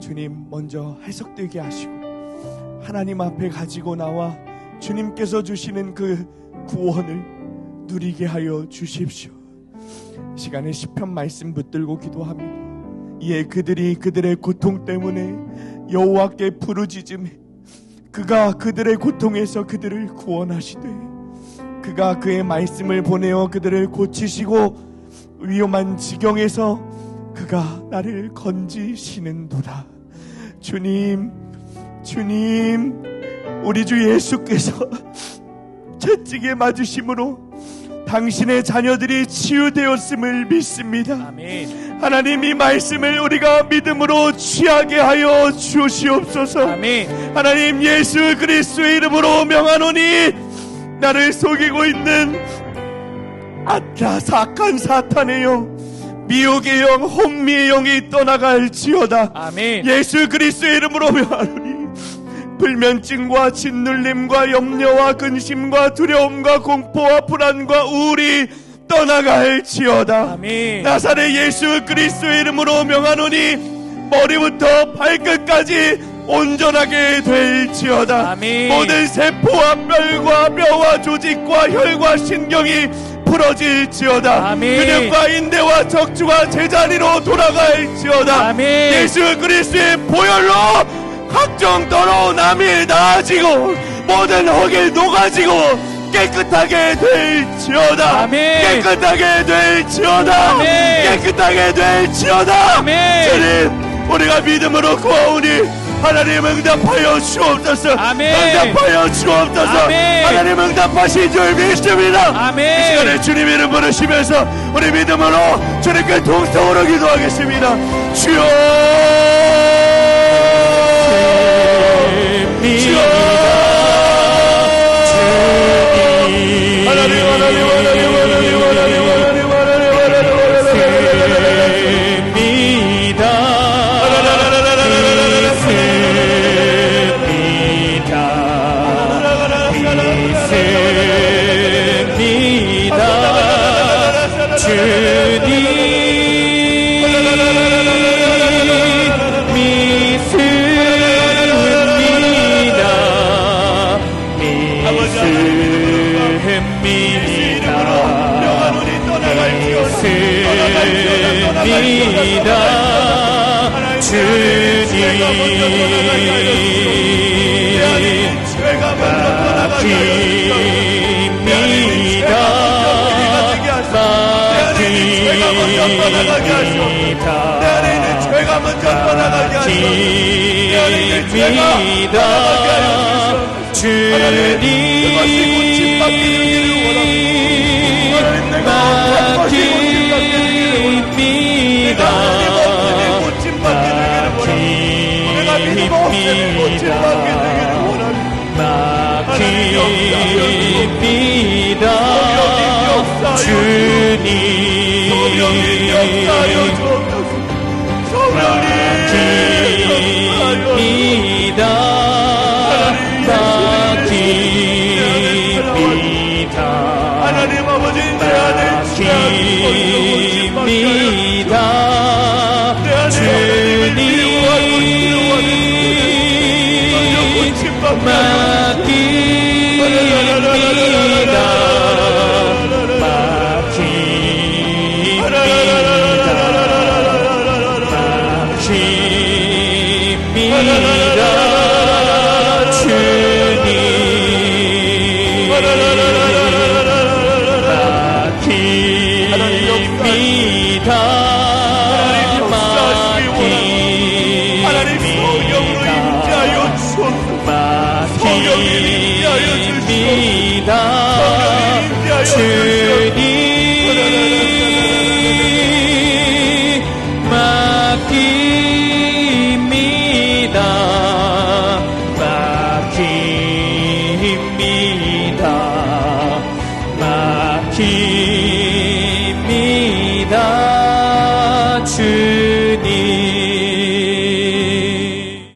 주님 먼저 해석되게 하시고 하나님 앞에 가지고 나와 주님께서 주시는 그 구원을 누리게 하여 주십시오. 시간에 시편 말씀 붙들고 기도합니다. 이에 그들이 그들의 고통 때문에 여호와께 부르짖음에 그가 그들의 고통에서 그들을 구원하시되 그가 그의 말씀을 보내어 그들을 고치시고 위험한 지경에서 그가 나를 건지시는도다. 주님, 주님, 우리 주 예수께서 채찍에 맞으심으로 당신의 자녀들이 치유되었음을 믿습니다. 아멘. 하나님, 이 말씀을 우리가 믿음으로 취하게 하여 주시옵소서. 아멘. 하나님, 예수 그리스도의 이름으로 명하노니 나를 속이고 있는 악한 사탄의 영, 미혹의 영, 혼미의 영이 떠나갈지어다. 아멘. 예수 그리스도의 이름으로 명하노니 불면증과 짓눌림과 염려와 근심과 두려움과 공포와 불안과 우울이 떠나갈지어다. 아멘. 나사렛 예수 그리스도의 이름으로 명하노니 머리부터 발끝까지 온전하게 될지어다. 아멘. 모든 세포와 뼈와 뼈와 조직과 혈과 신경이 풀어질지어다. 아멘. 근육과 인대와 척추가 제자리로 돌아갈지어다. 아멘. 예수 그리스도의 보혈로 각종 더러움이 나아지고 모든 흙이 녹아지고 깨끗하게 될지어다. 아멘. 깨끗하게 될지어다. 아멘. 깨끗하게 될지어다. 아멘. 주님, 우리가 믿음으로 구하오니 하나님 응답하여 주옵소서. 아멘. 응답하여 주옵소서. 아멘. 하나님 응답하신 줄 믿습니다. 아멘. 이 시간에 주님 이름 부르시면서 우리 믿음으로 주님께 동성으로 기도하겠습니다. 주여, 주여, 하나님, 하나님, 하나님, 하나님, 하나님, 하나님, 주님,